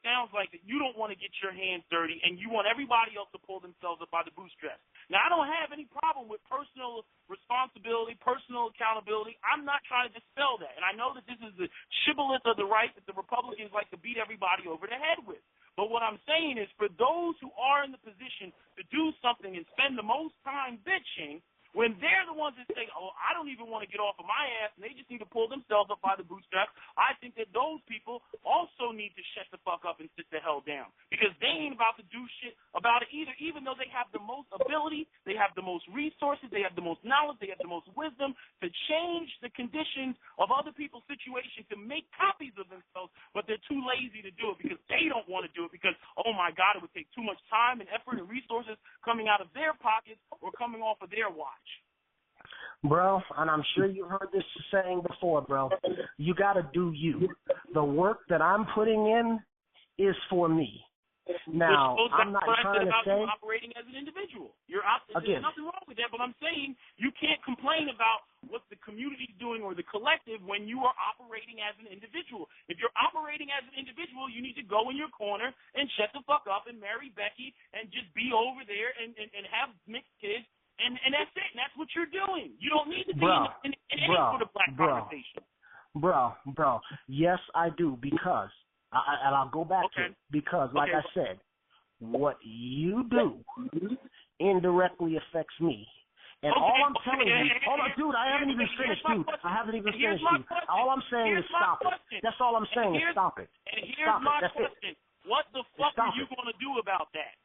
you don't want to get your hands dirty and you want everybody else to pull themselves up by the bootstraps. Now, I don't have any problem with personal responsibility, personal accountability. I'm not trying to dispel that. And I know that this is the shibboleth of the right that the Republicans like to beat everybody over the head with. But what I'm saying is for those who are in the position to do something and spend the most time bitching, when they're the ones that say, oh, I don't even want to get off of my ass, and they just need to pull themselves up by the bootstraps, I think that those people also need to shut the fuck up and sit the hell down. Because they ain't about to do shit about it either, even though they have the most ability, they have the most resources, they have the most knowledge, they have the most wisdom to change the conditions of other people's situations, to make copies of themselves, but they're too lazy to do it because they don't want to do it because, oh my God, it would take too much time and effort and resources coming out of their pockets or coming off of their watch. Bro, and I'm sure you heard this saying before, bro. You got to do you. The work that I'm putting in is for me. Now, I'm not trying to say operating as an individual. There's nothing wrong with that, but I'm saying you can't complain about what the community is doing or the collective when you are operating as an individual. If you're operating as an individual, you need to go in your corner and shut the fuck up and marry Becky and just be over there and have mixed kids. And that's it. And that's what you're doing. You don't need to be in any sort of black conversation. Bro. Yes, I do, because, and I'll go back to it, because, like I said, what you do indirectly affects me. And all I'm telling you, hold on, dude, I haven't even finished, dude. All I'm saying is stop it. That's all I'm saying is stop it. And here's my question. What the fuck are you going to do about that?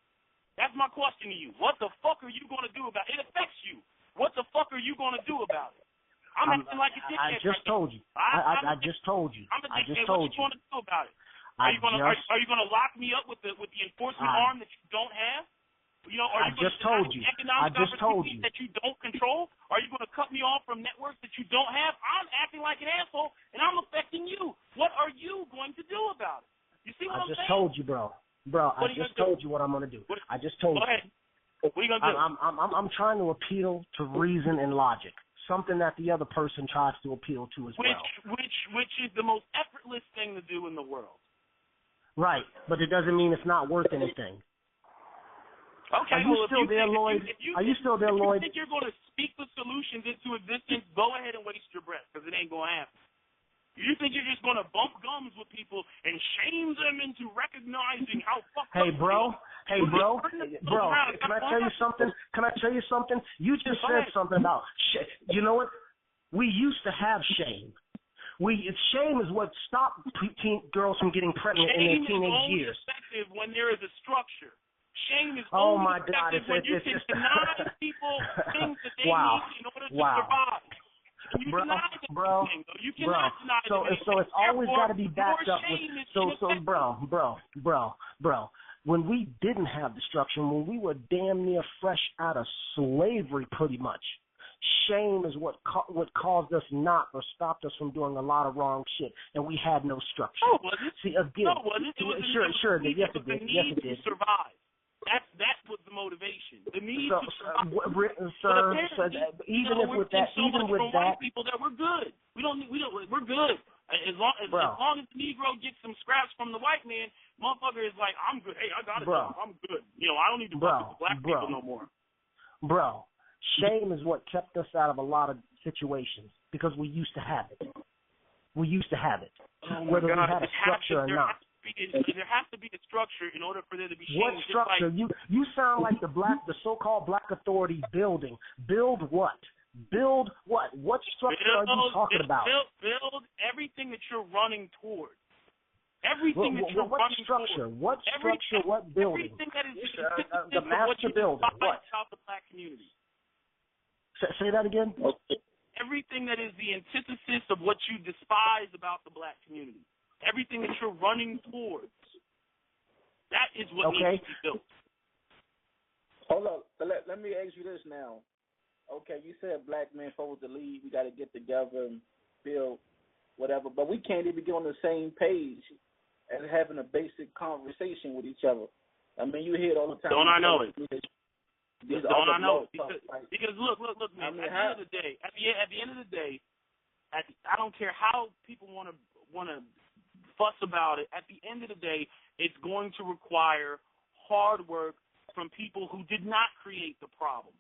That's my question to you. What the fuck are you going to do about it? It affects you. What the fuck are you going to do about it? I'm acting like a dickhead. I just told you. I just told you. I'm a dickhead. What you going to do about it? Are you going to lock me up with the enforcement arm that you don't have? You know, are you going to told you. Economic opportunities that you don't control? Are you going to cut me off from networks that you don't have? I'm acting like an asshole, and I'm affecting you. What are you going to do about it? You see what I'm saying? I just told you, bro. Bro, I just told you what I'm going to do. I just told you. Go ahead. What are you going to do? I'm trying to appeal to reason and logic, something that the other person tries to appeal to as well. Which is the most effortless thing to do in the world. Right, but it doesn't mean it's not worth anything. Okay, Are you still there, Lloyd? Are you still there, Lloyd? If you think you're going to speak the solutions into existence, go ahead and waste your breath, because it ain't going to happen. You think you're just going to bump gums with people and shame them into recognizing how fucked up bro, can I tell you something? You just said something about you know what? We used to have shame. Shame is what stopped girls from getting pregnant in their teenage years. Shame is only effective when there is a structure. Shame is only effective when you can deny people things that they need in order to survive. Bro. So it's always got to be backed up with. Bro. When we didn't have the structure, when we were damn near fresh out of slavery, pretty much, shame is what caused us not or stopped us from doing a lot of wrong shit, and we had no structure. No, was it? See, again, no, was it? Sure, yes, it did. Yes, it did. To survive. That was the motivation. The need to survive. Even with that, people that we're good. We're good. As long as the Negro gets some scraps from the white man, motherfucker is like, I'm good. Hey, I got it. I'm good. You know, I don't need to work with the black people no more. Bro, shame is what kept us out of a lot of situations because we used to have it. Whether we had a structure or not. There has to be a structure in order for there to be shame. What structure? You sound like the so-called black authority building. Build what? Build what? What structure are you talking about? Build everything that you're running towards. Everything that you're what running structure? towards. What structure? What building? Everything that is the master building. What? About the black community. Say that again. Everything that is the antithesis of what you despise about the black community. Everything that you're running towards. That is what needs to be built. Hold up. Let me ask you this now. Okay, you said black men supposed to lead. We got to get together and build whatever, but we can't even get on the same page as having a basic conversation with each other. I mean, you hear it all the time. Don't I know it? Don't I know it? Because look, man. I mean, at the end of the day, I don't care how people want to fuss about it. At the end of the day, it's going to require hard work from people who did not create the problem.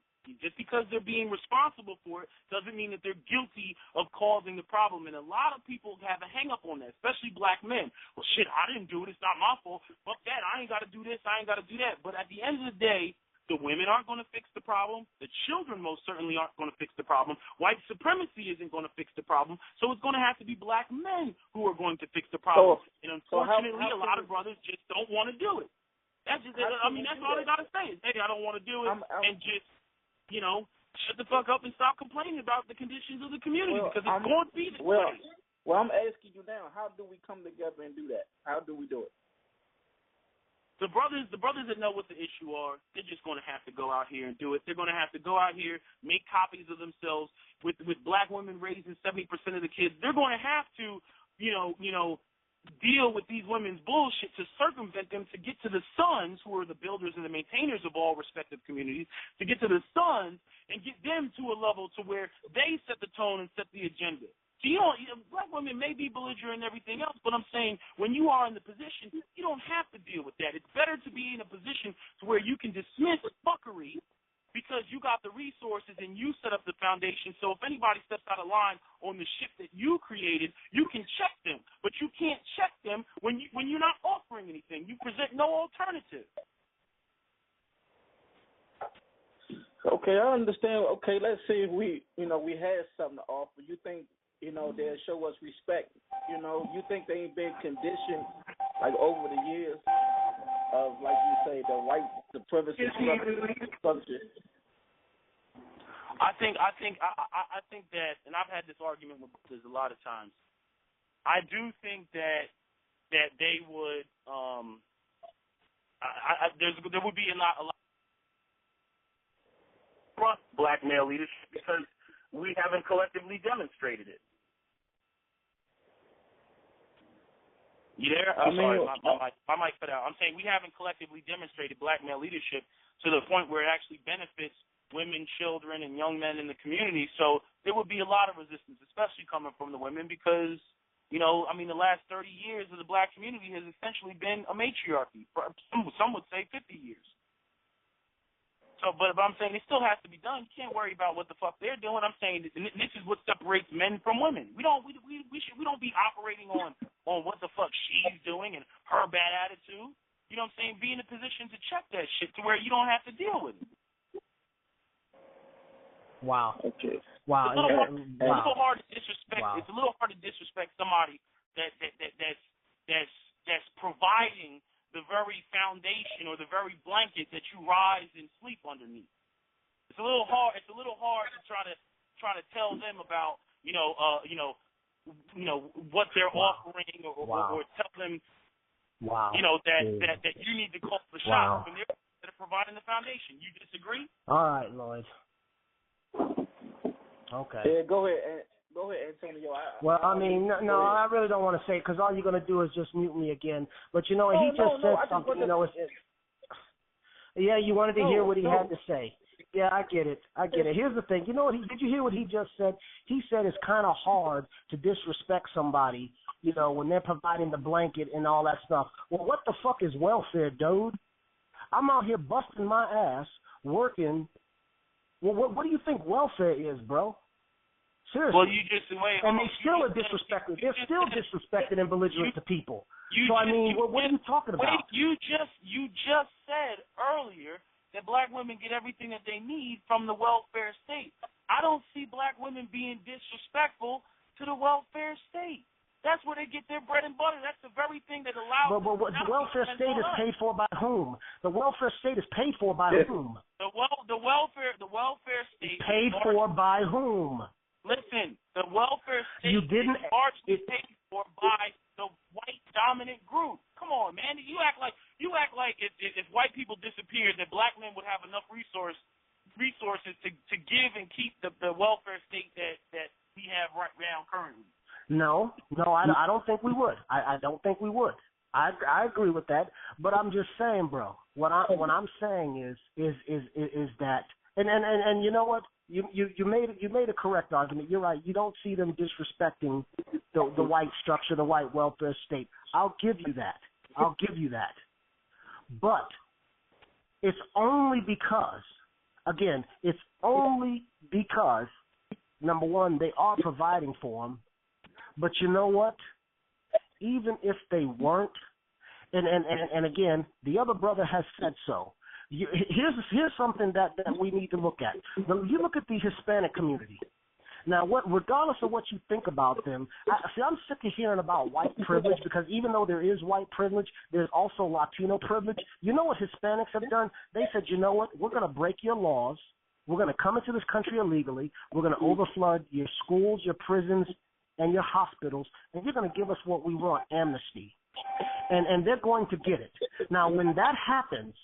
Just because they're being responsible for it doesn't mean that they're guilty of causing the problem. And a lot of people have a hang-up on that, especially black men. Well, shit, I didn't do it. It's not my fault. Fuck that. I ain't got to do this. I ain't got to do that. But at the end of the day, the women aren't going to fix the problem. The children most certainly aren't going to fix the problem. White supremacy isn't going to fix the problem. So it's going to have to be black men who are going to fix the problem. And unfortunately, a lot of brothers just don't want to do it. That's just, that's all they got to say is, hey, I don't want to do it, and just, shut the fuck up and stop complaining about the conditions of the community, because it's going to be the way. Well, I'm asking you now, how do we come together and do that? How do we do it? The brothers that know what the issue are, they're just going to have to go out here and do it. They're going to have to go out here, make copies of themselves. With black women raising 70% of the kids, they're going to have to, deal with these women's bullshit to circumvent them, to get to the sons, who are the builders and the maintainers of all respective communities, to get to the sons and get them to a level to where they set the tone and set the agenda. So black women may be belligerent and everything else, but I'm saying when you are in the position, you don't have to deal with that. It's better to be in a position to where you can dismiss fuckery because you got the resources and you set up the foundation. So if anybody steps out of line on the ship that you created, you can check them. But you can't check them when you're not offering anything. You present no alternative. Okay, I understand. Okay, let's see if we had something to offer. You think, they'll show us respect. You think they ain't been conditioned, like, over the years of, like you say, the white supremacy structure? I think that, and I've had this argument with brothers a lot of times. I do think that they would. There would be a lot trust black male leadership because we haven't collectively demonstrated it. You there? I'm sorry, my mic cut out. I'm saying we haven't collectively demonstrated black male leadership to the point where it actually benefits women, children, and young men in the community. So there would be a lot of resistance, especially coming from the women, because, the last 30 years of the black community has essentially been a matriarchy. Some would say 50 years. So, but I'm saying it still has to be done. You can't worry about what the fuck they're doing. I'm saying this is what separates men from women. We don't be operating on what the fuck she's doing and her bad attitude. You know what I'm saying? Be in a position to check that shit to where you don't have to deal with it. Wow. Okay. Wow. It's a little hard to disrespect. Wow. It's a little hard to disrespect somebody that's providing the very foundation or the very blanket that you rise and sleep underneath. It's a little hard. It's a little hard to try to tell them about what they're offering or tell them that you need to call the shots when they're providing the foundation. You disagree? All right, Lloyd. Okay. Yeah, go ahead, Antonio. No, I really don't want to say it because all you're going to do is just mute me again. But, he just said something, yeah, you wanted to hear what he had to say. Yeah, I get it. Here's the thing. Did you hear what he just said? He said it's kind of hard to disrespect somebody, when they're providing the blanket and all that stuff. Well, what the fuck is welfare, dude? I'm out here busting my ass, working. Well, what do you think welfare is, bro? Seriously. Well, you just wait. And they still are disrespected. They're still disrespected and belligerent to people. What are you talking about? Wait, you just said earlier that black women get everything that they need from the welfare state. I don't see black women being disrespectful to the welfare state. That's where they get their bread and butter. That's the very thing that allows. But the welfare state is paid for by whom? The welfare state is paid for by whom? The welfare state paid for by whom? Listen, the welfare state is largely paid for by the white dominant group. Come on, man. You act like if white people disappeared, that black men would have enough resources to give and keep the welfare state that we have right now currently. No, I don't think we would. I don't think we would. I agree with that, but I'm just saying, bro. What I'm saying is that, and you know what? You made a correct argument. You're right. You don't see them disrespecting the white structure, the white welfare state. I'll give you that. But it's only because, again, number one, they are providing for them. But you know what? Even if they weren't, and again, the other brother has said so. Here's something that we need to look at. You look at the Hispanic community. Now, regardless of what you think about them, I'm sick of hearing about white privilege, because even though there is white privilege, there's also Latino privilege. You know what Hispanics have done? They said, you know what? We're going to break your laws. We're going to come into this country illegally. We're going to overflood your schools, your prisons, and your hospitals, and you're going to give us what we want, amnesty. And they're going to get it. Now, when that happens,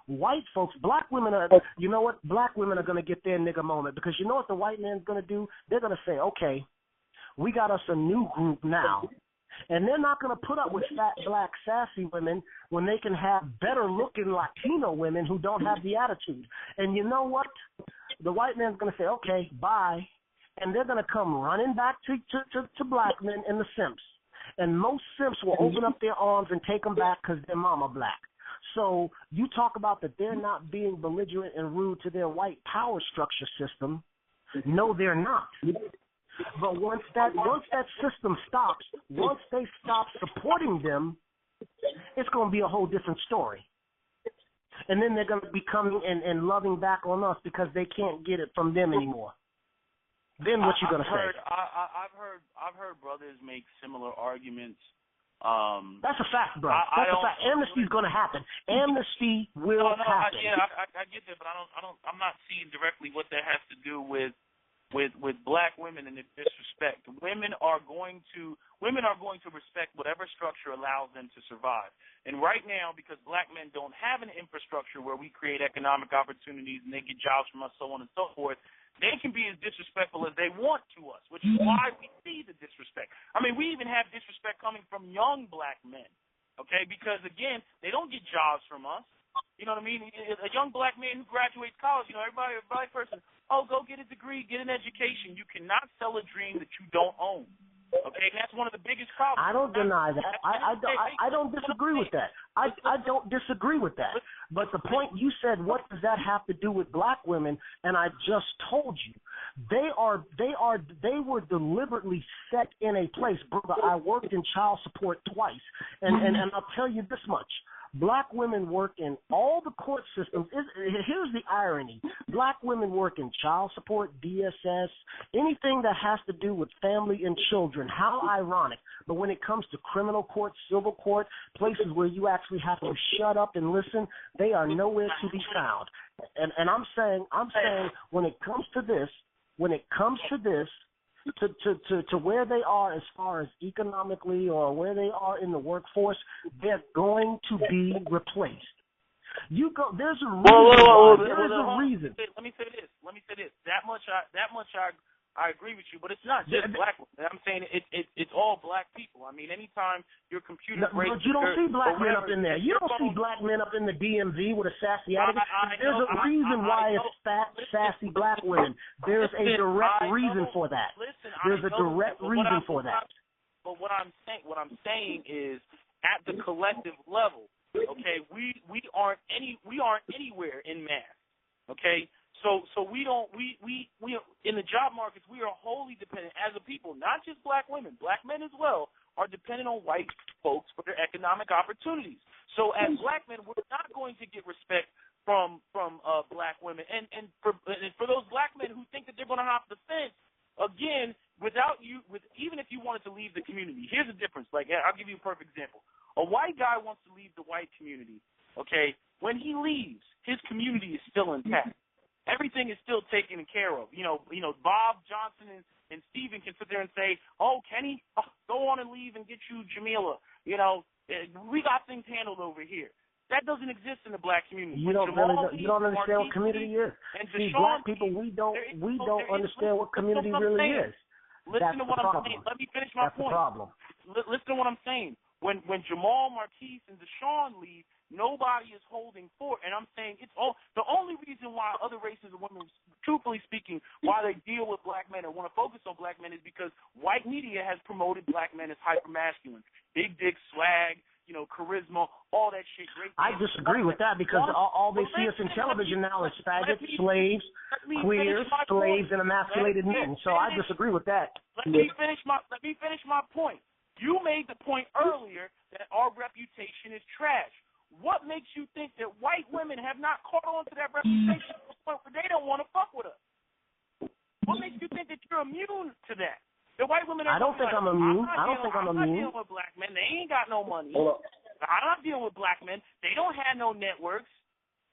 white folks, black women are, you know what? Black women are going to get their nigga moment, because you know what the white man's going to do? They're going to say, okay, we got us a new group now. And they're not going to put up with fat, black, sassy women when they can have better-looking Latino women who don't have the attitude. And you know what? The white man's going to say, okay, bye. And they're going to come running back to black men and the simps. And most simps will open up their arms and take them back because their mama black. So you talk about that they're not being belligerent and rude to their white power structure system. No, they're not. But once that system stops, once they stop supporting them, it's going to be a whole different story. And then they're going to be coming and loving back on us because they can't get it from them anymore. Then what you gonna say? I've heard brothers make similar arguments. That's a fact, bro. That's a fact. Amnesty's gonna happen. Amnesty will happen. I get that, but I'm not seeing directly what that has to do with black women and their disrespect. Women are going to respect whatever structure allows them to survive. And right now, because black men don't have an infrastructure where we create economic opportunities and they get jobs from us, so on and so forth, they can be as disrespectful as they want to us, which is why we see the disrespect. I mean, we even have disrespect coming from young black men, okay? Because, again, they don't get jobs from us. You know what I mean? A young black man who graduates college, everybody person, go get a degree, get an education. You cannot sell a dream that you don't own. Okay, that's one of the biggest problems. I don't deny that. I don't disagree with that. I don't disagree with that. But the point you said, what does that have to do with black women? And I just told you, they were deliberately set in a place, brother. I worked in child support twice, and I'll tell you this much. Black women work in all the court systems. Here's the irony. Black women work in child support, DSS, anything that has to do with family and children. How ironic. But when it comes to criminal court, civil court, places where you actually have to shut up and listen, they are nowhere to be found. And I'm saying when it comes to this, to where they are as far as economically or where they are in the workforce, they're going to be replaced. There's a reason. There's a reason. Let me say this. That much I agree with you, but it's not just black women. I'm saying it's all black people. I mean, anytime your computer breaks, but you don't see black men up in there. You don't see black men up in the DMV with a sassy attitude. There's a reason why it's fat, sassy black women. There's a direct reason for that. There's a direct reason for that. But what I'm saying is, at the collective level, okay, we aren't anywhere in mass, okay. So we in the job markets, we are wholly dependent as a people, not just black women, black men as well, are dependent on white folks for their economic opportunities. So as black men, we're not going to get respect from black women, and for those black men who think that they're going to hop the fence again even if you wanted to leave the community. Here's the difference. Like, I'll give you a perfect example. A white guy wants to leave the white community. Okay, when he leaves, his community is still intact. Everything is still taken care of. You know, Bob Johnson and Steven can sit there and say, "Oh, Kenny, go on and leave and get you Jamila. You know, we got things handled over here." That doesn't exist in the black community. You don't understand what community is. See, black people, we don't understand what community really is. Listen to what I'm saying. Let me finish my point. That's the problem. Listen to what I'm saying. When Jamal, Marquise, and Deshaun leave, nobody is holding fort. And I'm saying the only reason why other races of women, truthfully speaking, why they deal with black men or want to focus on black men is because white media has promoted black men as hyper-masculine. Big dick, swag, charisma, all that shit. Great. I disagree with that because all they see us in television now is faggots, slaves, queers, slaves, and emasculated men. So I disagree with that. Let me finish my point. You made the point earlier that our reputation is trash. What makes you think that white women have not caught on to that reputation to the point where they don't want to fuck with us? What makes you think that you're immune to that? The white women I don't think I'm immune. I'm not dealing with black men. They ain't got no money. I'm not dealing with black men. They don't have no networks.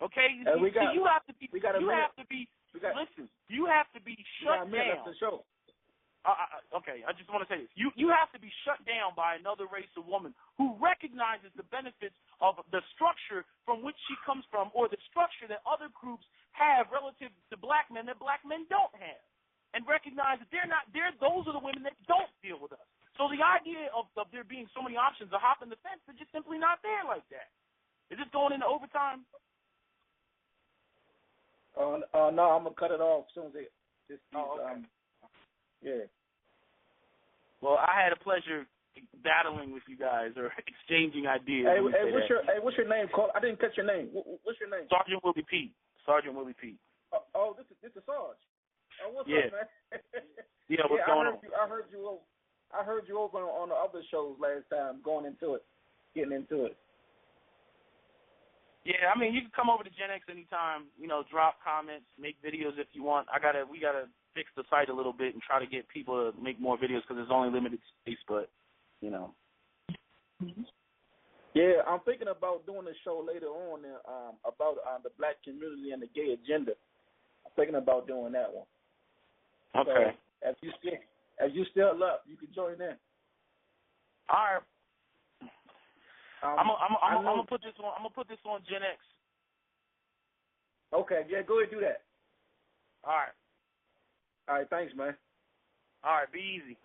Okay? You have to be listen, you have to be shut down. Okay, I just want to say this. You have to be shut down by another race of woman who recognizes the benefits of the structure from which she comes from or the structure that other groups have relative to black men that black men don't have. And recognize that those are the women that don't deal with us. So the idea of there being so many options to hop in the fence is just simply not there like that. Is this going into overtime? No, I'm gonna cut it off as soon as okay. Yeah. Well, I had a pleasure battling with you guys or exchanging ideas. Hey, what's your name? I didn't catch your name. What's your name? Sergeant Williepete. Sergeant Williepete. This is Sarge. Oh, what's up, man? What's going on? I heard you over on the other shows last time, getting into it. Yeah, I mean, you can come over to Gen X anytime. Drop comments, make videos if you want. We gotta fix the site a little bit and try to get people to make more videos because there's only limited space. But Yeah, I'm thinking about doing a show later on about the black community and the gay agenda. I'm thinking about doing that one. Okay. So, if you still up, you can join in. All right. I'm gonna put this on. I'm gonna put this on Gen X. Okay. Yeah. Go ahead and do that. All right. All right. Thanks, man. All right. Be easy.